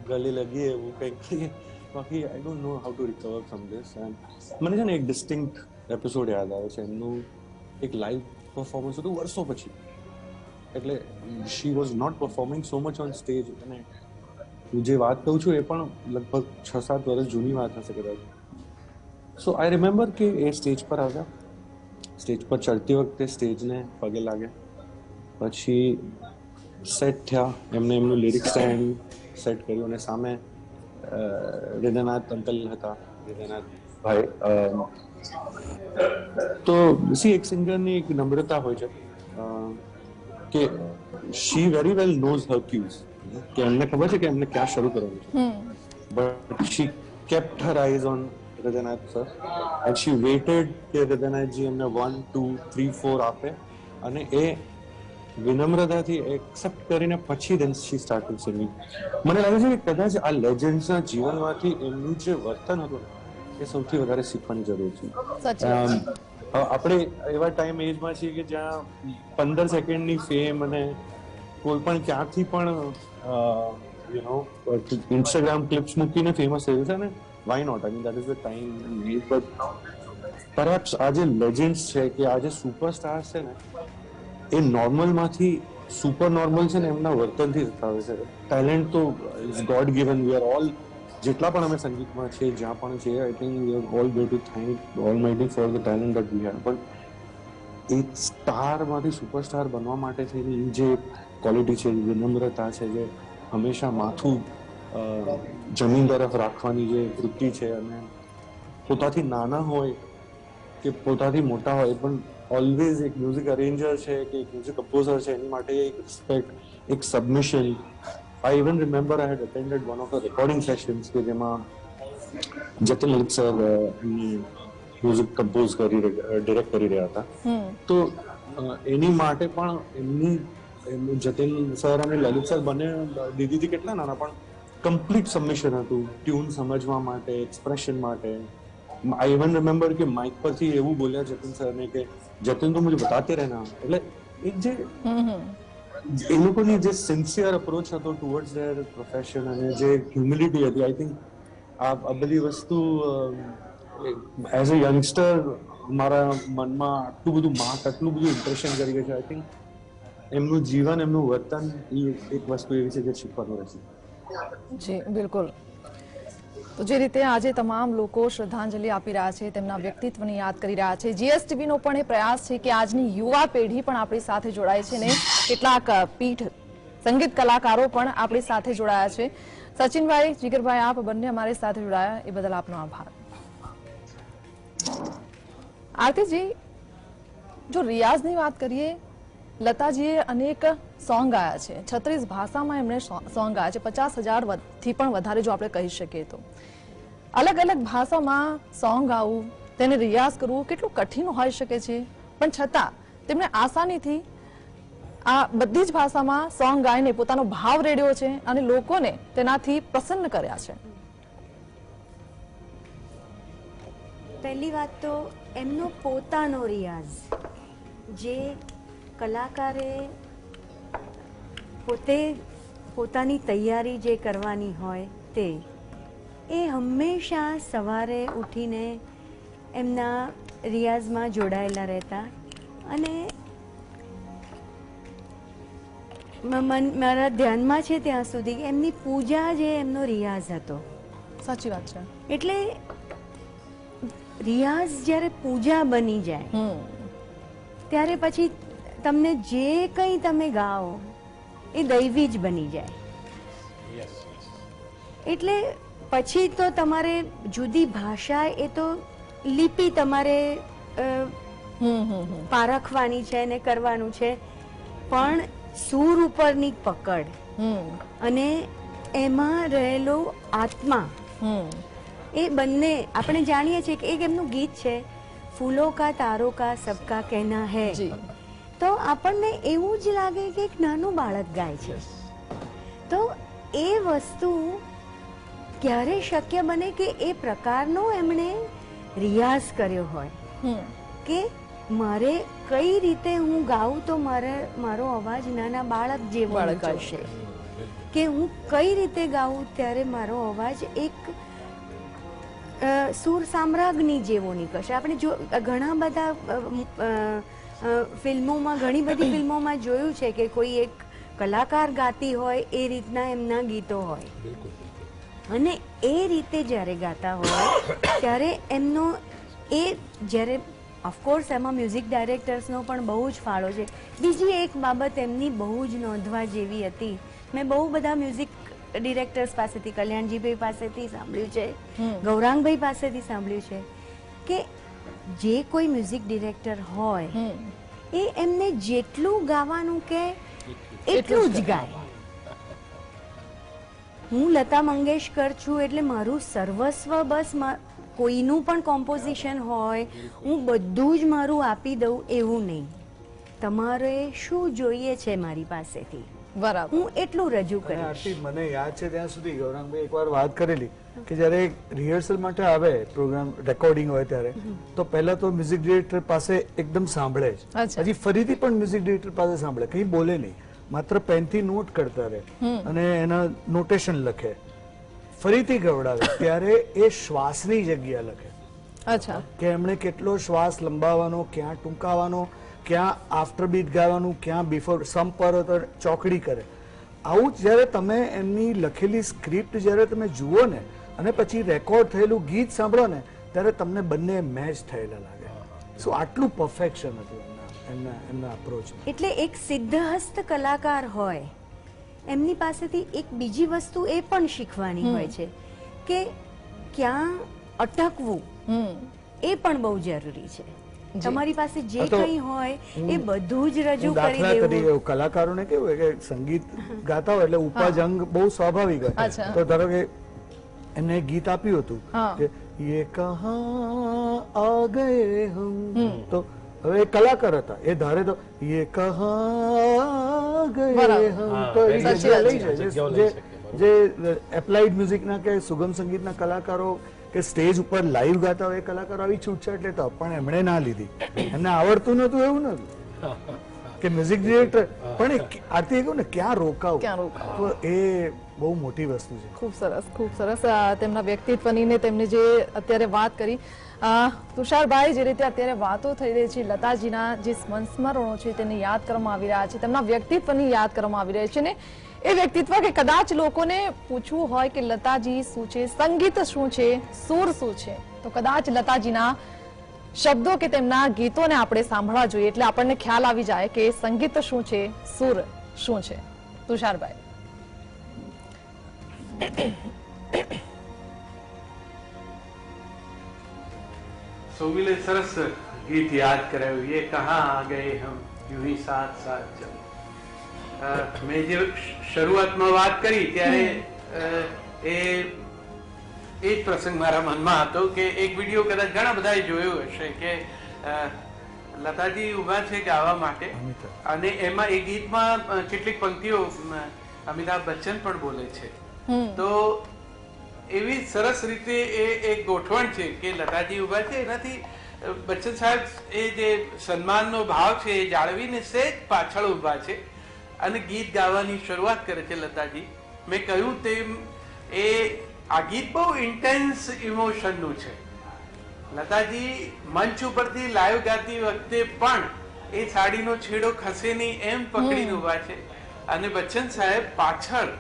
[SPEAKER 7] ગલે લગી એવું કંઈક. બાકી I don't know how to recover from this. મને છે ને એક ડિસ્ટિંક્ટ એપિસોડ યાદ આવે છે, એમનું એક લાઈવ પરફોર્મન્સ હતું વર્ષો પછી. એટલે she was not performing so much on stage. અને હું જે વાત કહું છું એ પણ લગભગ 6-7 વર્ષ જૂની વાત હશે કદાચ. સો આઈ રિમેમ્બર કે એ સ્ટેજ પર આવ્યા, સ્ટેજ પર ચડતી વખતે સ્ટેજને પગે લાગે, પછી સેટ થયા, એમનું લિરિક્સ સ્ટેન્ડ સેટ કર્યું અને સામે હૃદયનાથ અંકલ હતા, હૃદયનાથ ભાઈ. તો એક સિંગરની એક નમ્રતા હોય છે કે શી વેરી વેલ નોઝ હર ક્યુઝ, કે એમને ખબર છે કે એમને ક્યાં શરૂ કરવાનું છે, but she kept her eyes on Hridaynath sir and she waited કે હૃદયનાથજી એમને 1, 2, 3, 4 આપે અને એ વિનમ્રતાથી એક્સેપ્ટ કરીને પછી દેન શી સ્ટાર્ટેડ સિંગિંગ. મને લાગે છે કે કદાચ આ લેજન્ડ્સના જીવનમાંથી એમનું જે વર્તન હતું એ સૌથી વધારે શીખવાની જરૂર છે. આપણે એવા ટાઈમ એજમાં છીએ કે જ્યાં 15 સેકન્ડની ફેમ અને કોઈ પણ ક્યાંથી પણ ઇન્સ્ટાગ્રામ ક્લિપ્સ મૂકીને ફેમસ થયું છે ને, why not? I mean that is the time age. But perhaps આ જે લેજન્ડ્સ છે કે આ જે સુપરસ્ટાર્સ છે ને, એ નોર્મલમાંથી સુપર નોર્મલ છે ને એમના વર્તનથી થતા હોય છે. ટેલેન્ટ તો is God given. We are all, જેટલા પણ અમે સંગીતમાં છીએ, જ્યાં પણ છીએ, I think we are all go to thank almighty for the talent that we have. પણ એક સ્ટારમાંથી સુપરસ્ટાર બનવા માટે થઈને જે ક્વોલિટી છે, વિનમ્રતા છે, જે હંમેશા માથું જમીન તરફ રાખવાની જે વૃત્તિ છે, અને પોતાથી નાના હોય કે પોતાથી મોટા હોય પણ ઓલવેઝ એક મ્યુઝિક અરેન્જર છે કે એક મ્યુઝિક કમ્પોઝર છે એની માટે એક રિસ્પેક્ટ, એક submission. I even remember I had attended one of the recording sessions કે જેમાં Jatin Lalit sir music compose direct કરી રહ્યા હતા. તો એની માટે પણ એમનું જતીન સર અને લલિત સર બંને દીદીથી કેટલા નાના પણ કમ્પ્લીટ સબમિશન હતું ટ્યુન સમજવા માટે, એક્સપ્રેશન માટે. આઈ ઇવન રિમેમ્બર કે માઇક પરથી એવું બોલ્યા જતીન સરને કે જતીન તો મુझे बताते रहना. એટલે એક જે એ લોકોની જે સિન્સિયર અપ્રોચ હતો ટુવર્ડ્સ ધેર પ્રોફેશન અને જે હ્યુમિલિટી હતી, આઈ થિંક આ બધી વસ્તુ એઝ અ યંગસ્ટર મારા મનમાં આટલું બધું આટલું બધું ઇમ્પ્રેશન કરી ગયું છે. આઈ થિંક એમનું જીવન, એમનું વર્તન એ એક વસ્તુ એવી છે જે શીખવાનું રહેશે.
[SPEAKER 1] જી બિલકુલ. તો જે રીતે આજે તમામ લોકો શ્રદ્ધાંજલિ આપી રહ્યા છે, તેમના વ્યક્તિત્વને યાદ કરી રહ્યા છે, જીએસટીવીનો પણ એ પ્રયાસ છે કે આજની યુવા પેઢી પણ આપણી સાથે જોડાય છે ને કેટલાક પીઠ સંગીત કલાકારો પણ આપણી સાથે જોડાયા છે. સચિનભાઈ, જીગરભાઈ, આપ બંને અમારી સાથે જોડાયા એ બદલ આપનો આભાર. આરતીજી, જો રિયાઝની વાત કરીએ, લતાજીએ અનેક સોંગ ગાયા છે, 36 ભાષામાં એમણે સોંગ ગાયા છે, 50,000 થી પણ વધારે જો આપણે કહી શકીએ તો. અલગ અલગ ભાષામાં સોંગ ગાવું, તેને રિયાઝ કરવું કેટલું કઠિન હોઈ શકે છે, પણ છતાં તેમણે આસાનીથી આ બધી જ ભાષામાં સોંગ ગાઈને પોતાનો ભાવ રેડ્યો છે અને લોકોને તેનાથી પ્રસન્ન કર્યા છે.
[SPEAKER 3] પહેલી વાત તો એમનો પોતાનો રિયાઝ, જે કલાકારે પોતે પોતાની તૈયારી જે કરવાની હોય તે એ હંમેશા સવારે ઉઠીને એમના રિયાઝમાં જોડાયેલા રહેતા. અને મારા ધ્યાનમાં છે ત્યાં સુધી એમની પૂજા જે એમનો રિયાઝ હતો.
[SPEAKER 1] સાચી વાત છે.
[SPEAKER 3] એટલે રિયાઝ જ્યારે પૂજા બની જાય ત્યારે પછી તમને જે કંઈ તમે ગાઓ એ દૈવી જ બની જાય. એટલે પછી તો તમારે જુદી ભાષા, એ તો લિપિ તમારે પારખવાની છે ને કરવાનું છે, પણ સૂર ઉપરની પકડ અને એમાં રહેલો આત્મા, એ બંને આપણે જાણીએ છીએ કે એક એમનું ગીત છે, ફૂલો કા તારો કા સબકા કહેના હૈ. તો આપણને એવું જ લાગે કે એક નાનું બાળક ગાય છે. તો એ વસ્તુ ક્યારે શક્ય બને કે એ પ્રકારનો એમણે રિયાઝ કર્યો હોય કે મારે કઈ રીતે હું ગાઉં તો મારો અવાજ નાના બાળક જેવો નીકળશે, કે હું કઈ રીતે ગાઉં ત્યારે મારો અવાજ એક સુર સામ્રાજ્ઞી જેવો નીકળશે. આપણે જો ઘણા બધા ફિલ્મોમાં, ઘણી બધી ફિલ્મોમાં જોયું છે કે કોઈ એક કલાકાર ગાતી હોય એ રીતના એમના ગીતો હોય, અને એ રીતે જ્યારે ગાતા હોય ત્યારે એમનો એ જ્યારે ઓફકોર્સ એમાં મ્યુઝિક ડાયરેક્ટર્સનો પણ બહુ જ ફાળો છે. બીજી એક બાબત એમની બહુ જ નોંધવા જેવી હતી, મેં બહુ બધા મ્યુઝિક ડિરેક્ટર્સ પાસેથી, કલ્યાણજીભાઈ પાસેથી સાંભળ્યું છે, ગૌરાંગભાઈ પાસેથી સાંભળ્યું છે કે જે કોઈ મ્યુઝિક ડિરેક્ટર હોય એ એમને જેટલું ગાવાનું કે એટલું જ ગાય. હું લતા મંગેશકર છું એટલે મારું સર્વસ્વ બસ કોઈનું પણ કોમ્પોઝિશન હોય હું બધું જ મારું આપી દઉં એવું નહીં. તમારે શું જોઈએ છે મારી પાસેથી,
[SPEAKER 1] બરાબર,
[SPEAKER 3] હું એટલું રજૂ કરીશ.
[SPEAKER 4] આરતી, મને યાદ છે ત્યાં સુધી ગૌરાંગભાઈ એકવાર વાત કરેલી કે જ્યારે રિહર્સલ માટે આવે પ્રોગ્રામ, રેકોર્ડિંગ હોય ત્યારે તો પહેલા તો મ્યુઝિક ડિરેક્ટર પાસે એકદમ સાંભળે જ, હજી ફરીથી પણ મ્યુઝિક ડિરેક્ટર પાસે સાંભળે, કંઈ બોલે નહીં, માત્ર પેનથી નોટ કરતા રહે અને એના નોટેશન લખે, ફરીથી ગવડાવે ત્યારે એ શ્વાસની જગ્યા લખે.
[SPEAKER 1] અચ્છા,
[SPEAKER 4] કે એમણે કેટલો શ્વાસ લંબાવવાનો, ક્યાં ટૂંકાવાનો, ક્યાં આફ્ટર બીટ ગાવાનું, ક્યાં બિફોર સમ પર તો ચોકડી કરે. આવું જ્યારે તમે એમની લખેલી સ્ક્રિપ્ટ જ્યારે તમે જુઓ ને અને પછી રેકોર્ડ થયેલું ગીત સાંભળો ને ત્યારે તમને બંને મેચ થયેલા લાગે. સો આટલું પરફેક્શન હતું એમના અપ્રોચ.
[SPEAKER 3] એટલે એક સિદ્ધહસ્ત કલાકાર હોય એમની પાસેથી એક બીજી વસ્તુ એ પણ શીખવાની હોય છે કે ક્યાં અટકવું એ પણ બહુ જરૂરી છે. તમારી પાસે જે કંઈ હોય એ બધું જ રજૂ કરી દેવું.
[SPEAKER 4] કલાકારોને કેવું કે સંગીત ગાતા હોય એટલે ઉપજ અંગ બહુ સ્વાભાવિક હોય. તો ધારો કે એમને ગીત આપ્યું હતું કે યે કહા આ ગયે હમ, તો હવે એ કલાકાર હતા, એ ધારે તો યે કહા ગયે હમ તો એ જગ્યા લઈ જાય. જે એપ્લાઇડ મ્યુઝિકના કે સુગમ સંગીતના કલાકારો કે સ્ટેજ ઉપર લાઈવ ગાતા હોય એ કલાકારો આવી છૂટછાટ લેતા, પણ એમણે ના લીધી. એમને આવડતું નતું એવું નતું કે મ્યુઝિક ડિરેક્ટર, પણ આરતી કહ્યું ને ક્યાં રોકાવું, તો એ બહુ મોટી વસ્તુ છે.
[SPEAKER 1] ખૂબ સરસ, ખૂબ સરસ. તેમના વ્યક્તિત્વની ને તેમની જે અત્યારે વાત કરી તુષારભાઈ, જે રીતે અત્યારે વાતો થઈ રહી છે, લતાજીના જે સંસ્મરણો છે તેને યાદ કરવામાં આવી રહ્યા છે, તેમના વ્યક્તિત્વની યાદ કરવામાં આવી રહી છે ને એ વ્યક્તિત્વ કે કદાચ લોકોને પૂછવું હોય કે લતાજી શું છે, સંગીત શું છે, સુર શું છે, તો કદાચ લતાજીના શબ્દો કે તેમના ગીતોને આપણે સાંભળવા જોઈએ એટલે આપણને ખ્યાલ આવી જાય કે સંગીત શું છે, સુર શું છે. તુષારભાઈ,
[SPEAKER 5] સૌમિલે સરસ ગીત યાદ કરાવ્યું, યે કહા આ ગયે હમ યું હી સાથ સાથ ચલ. મેં જે શરૂઆતમાં વાત કરી ત્યારે એ પ્રસંગ મારા મનમાં હતો કે એક વિડીયો કદાચ ઘણા બધાએ જોયો હશે કે લતાજી ઉભા છે ગાવા માટે અને એમાં એ ગીતમાં કેટલીક પંક્તિઓ અમિતાભ બચ્ચન પણ બોલે છે. તો એવી સરસ રીતે એ ગોઠવણ છે કે લતાજી ઉભા છે, એનાથી બચ્ચન સાહેબ એ જે સન્માનનો ભાવ છે એ જાળવીને સહેજ પાછળ ઉભા છે અને ગીત ગાવાની શરૂઆત કરે છે લતાજી. મેં કહ્યું તેમ એ આ ગીત બહુ ઇન્ટેન્સ ઇમોશનનું છે. લતાજી મંચ ઉપરથી લાઈવ ગાતી વખતે પણ એ સાડીનો છેડો ખસે નહીં એમ પકડીને ઉભા છે અને બચ્ચન સાહેબ પાછળ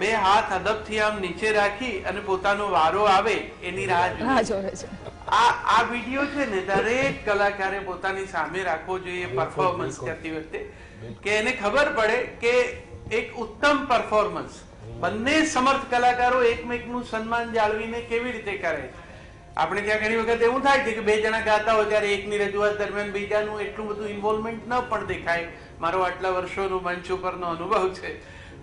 [SPEAKER 5] બે હાથ અદબથી આમ નીચે રાખી અને પોતાનો વારો આવે એની રાહ જોવે છે. આ વિડીયો છે ને દરેક કલાકારે પોતાની સામે રાખવો જોઈએ પરફોર્મન્સ કરતી વખતે, કે એને ખબર પડે કે એક ઉત્તમ પરફોર્મન્સ બંને સમર્થ કલાકારો એકમેકનું સન્માન જાળવીને કેવી રીતે કરે. આપણે ત્યાં ઘણી વખત એવું થાય છે કે બે જણા ગાતા હોય ત્યારે એકની રજૂઆત દરમિયાન બીજાનું એટલું બધું ઇન્વોલ્વમેન્ટ ન પણ દેખાય. મારો આટલા વર્ષોનો મંચ ઉપરનો અનુભવ છે.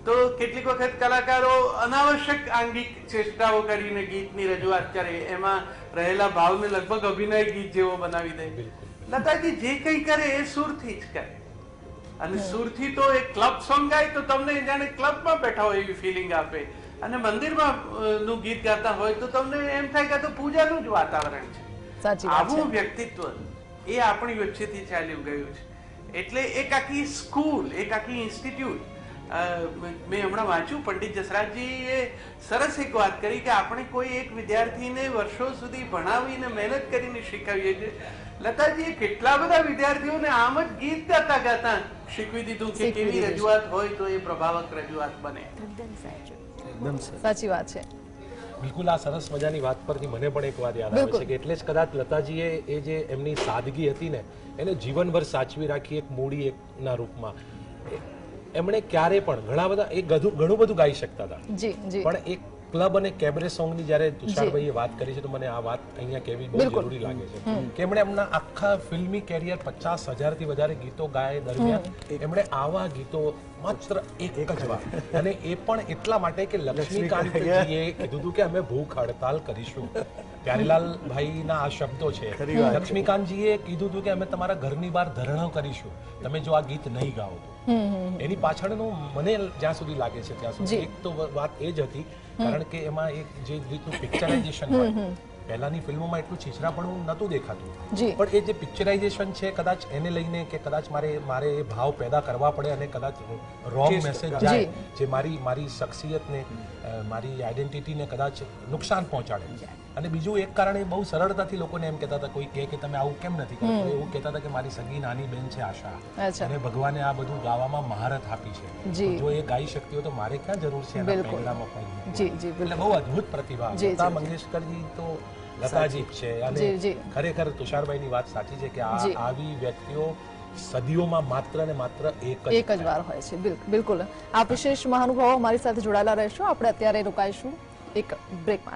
[SPEAKER 5] તો કેટલીક વખત કલાકારો અનાવશ્યક આંગિક ચેષ્ટાઓ કરીને ગીતની રજૂઆત કરે, એમાં રહેલા ભાવને લગભગ અભિનય ગીત જેવો બનાવી દે. લતાજી જે કંઈ કરે એ સુરથી જ કરે અને સુરથી તો એક ક્લબ સોંગ ગાય તો તમને જાણે ક્લબમાં બેઠા હોય એવી ફિલિંગ આપે, અને મંદિરમાં નું ગીત ગાતા હોય તો તમને એમ થાય કે તો પૂજાનું જ વાતાવરણ છે. આવું વ્યક્તિત્વ એ આપણી વચ્ચેથી ચાલ્યું ગયું છે. એટલે એક આખી સ્કૂલ, એક આખી ઇન્સ્ટિટ્યૂટ. મેં હમણાં વાંચ્યું, પંડિત જસરાજજીએ સરસ એક વાત કરી કે આપણે કોઈ એક વિદ્યાર્થીને વર્ષો સુધી ભણાવીને મહેનત કરીને શીખવીએ છીએ. લતાજીએ કેટલા બધા વિદ્યાર્થીઓને આમ જ ગીત ગાતા ગાતા શીખવી દીધું કે કેવી રજૂઆત હોય તો એ પ્રભાવક રજૂઆત બને.
[SPEAKER 4] એકદમ સર.
[SPEAKER 1] સાચી વાત છે.
[SPEAKER 2] બિલકુલ આ સરસ મજાની વાત પરથી મને પણ એક વાત યાદ આવે છે કે એટલે જ કદાચ લતાજીએ એ જે એમની સાદગી હતી ને એને જીવનભર સાચવી રાખી એક મૂડી એકના રૂપમાં. એમણે ક્યારે પણ ઘણા બધા એ ઘણું બધું ગાઈ શકતા હતા,
[SPEAKER 1] જી જી.
[SPEAKER 2] પણ એક ક્લબ અને કેબરે સોંગની જ્યારે તુષારભાઈએ વાત કરી છે તો મને આ વાત અહીંયા કહેવી બહુ જરૂરી લાગે છે કે એમણે એમના આખા ફિલ્મી કેરિયર 50,000થી વધારે ગીતો ગાય દરમિયાન એમણે આવા ગીતો માત્ર એક જ વાર, અને એ પણ એટલા માટે કે લક્ષ્મીકાંતજીએ કીધું હતું કે અમે ભૂખ હડતાલ કરીશું. પ્યારીલાલ ભાઈના આ શબ્દો છે. લક્ષ્મીકાંતજીએ કીધું હતું કે અમે તમારા ઘરની બહાર ધરણો કરીશું તમે જો આ ગીત નહીં ગાઓ તો. એની પાછળનું મને જ્યાં સુધી લાગે છે ત્યાં સુધી એક તો વાત એ જ હતી કારણ કે એમાં એક જે રીતનું પિક્ચરાઇઝેશન હોય, પહેલાની ફિલ્મોમાં એટલું છીછરાપણું નહોતું દેખાતું, પણ એ જે પિક્ચરાઇઝેશન છે કદાચ એને લઈને કે કદાચ મારે એ ભાવ પેદા કરવા પડે અને કદાચ રોંગ મેસેજ જાય જે મારી શખ્સિયતને મારી આઈડેન્ટિટીને કદાચ નુકસાન પહોંચાડે. અને બીજું એક કારણ એ બહુ સરળતાથી લોકોને એમ કહેતા હતા, કોઈ કહે કે તમે આવું કેમ નથી કરતા, એવું કહેતા હતા કે મારી સગી નાની બેન છે આશા, અને ભગવાને આ બધું ગાવામાં મહારત આપી છે, જો એ ગાઈ શકતી હોય તો મારે ક્યાં જરૂર છે એના પહેલામાં પણ. એટલે બહુ અદ્ભુત પ્રતિભા. લતા મંગેશકરજી તો લતાજી છે, અને ખરેખર તુષારભાઈની વાત સાચી છે કે આવી વ્યક્તિઓ સદીઓમાં માત્ર ને માત્ર એક જ
[SPEAKER 1] વાર હોય છે. બિલકુલ. આ વિશેષ મહાનુભાવો મારી સાથે જોડાયેલા રહેશો. આપણે અત્યારે રોકાઈશું એક બ્રેકમાં.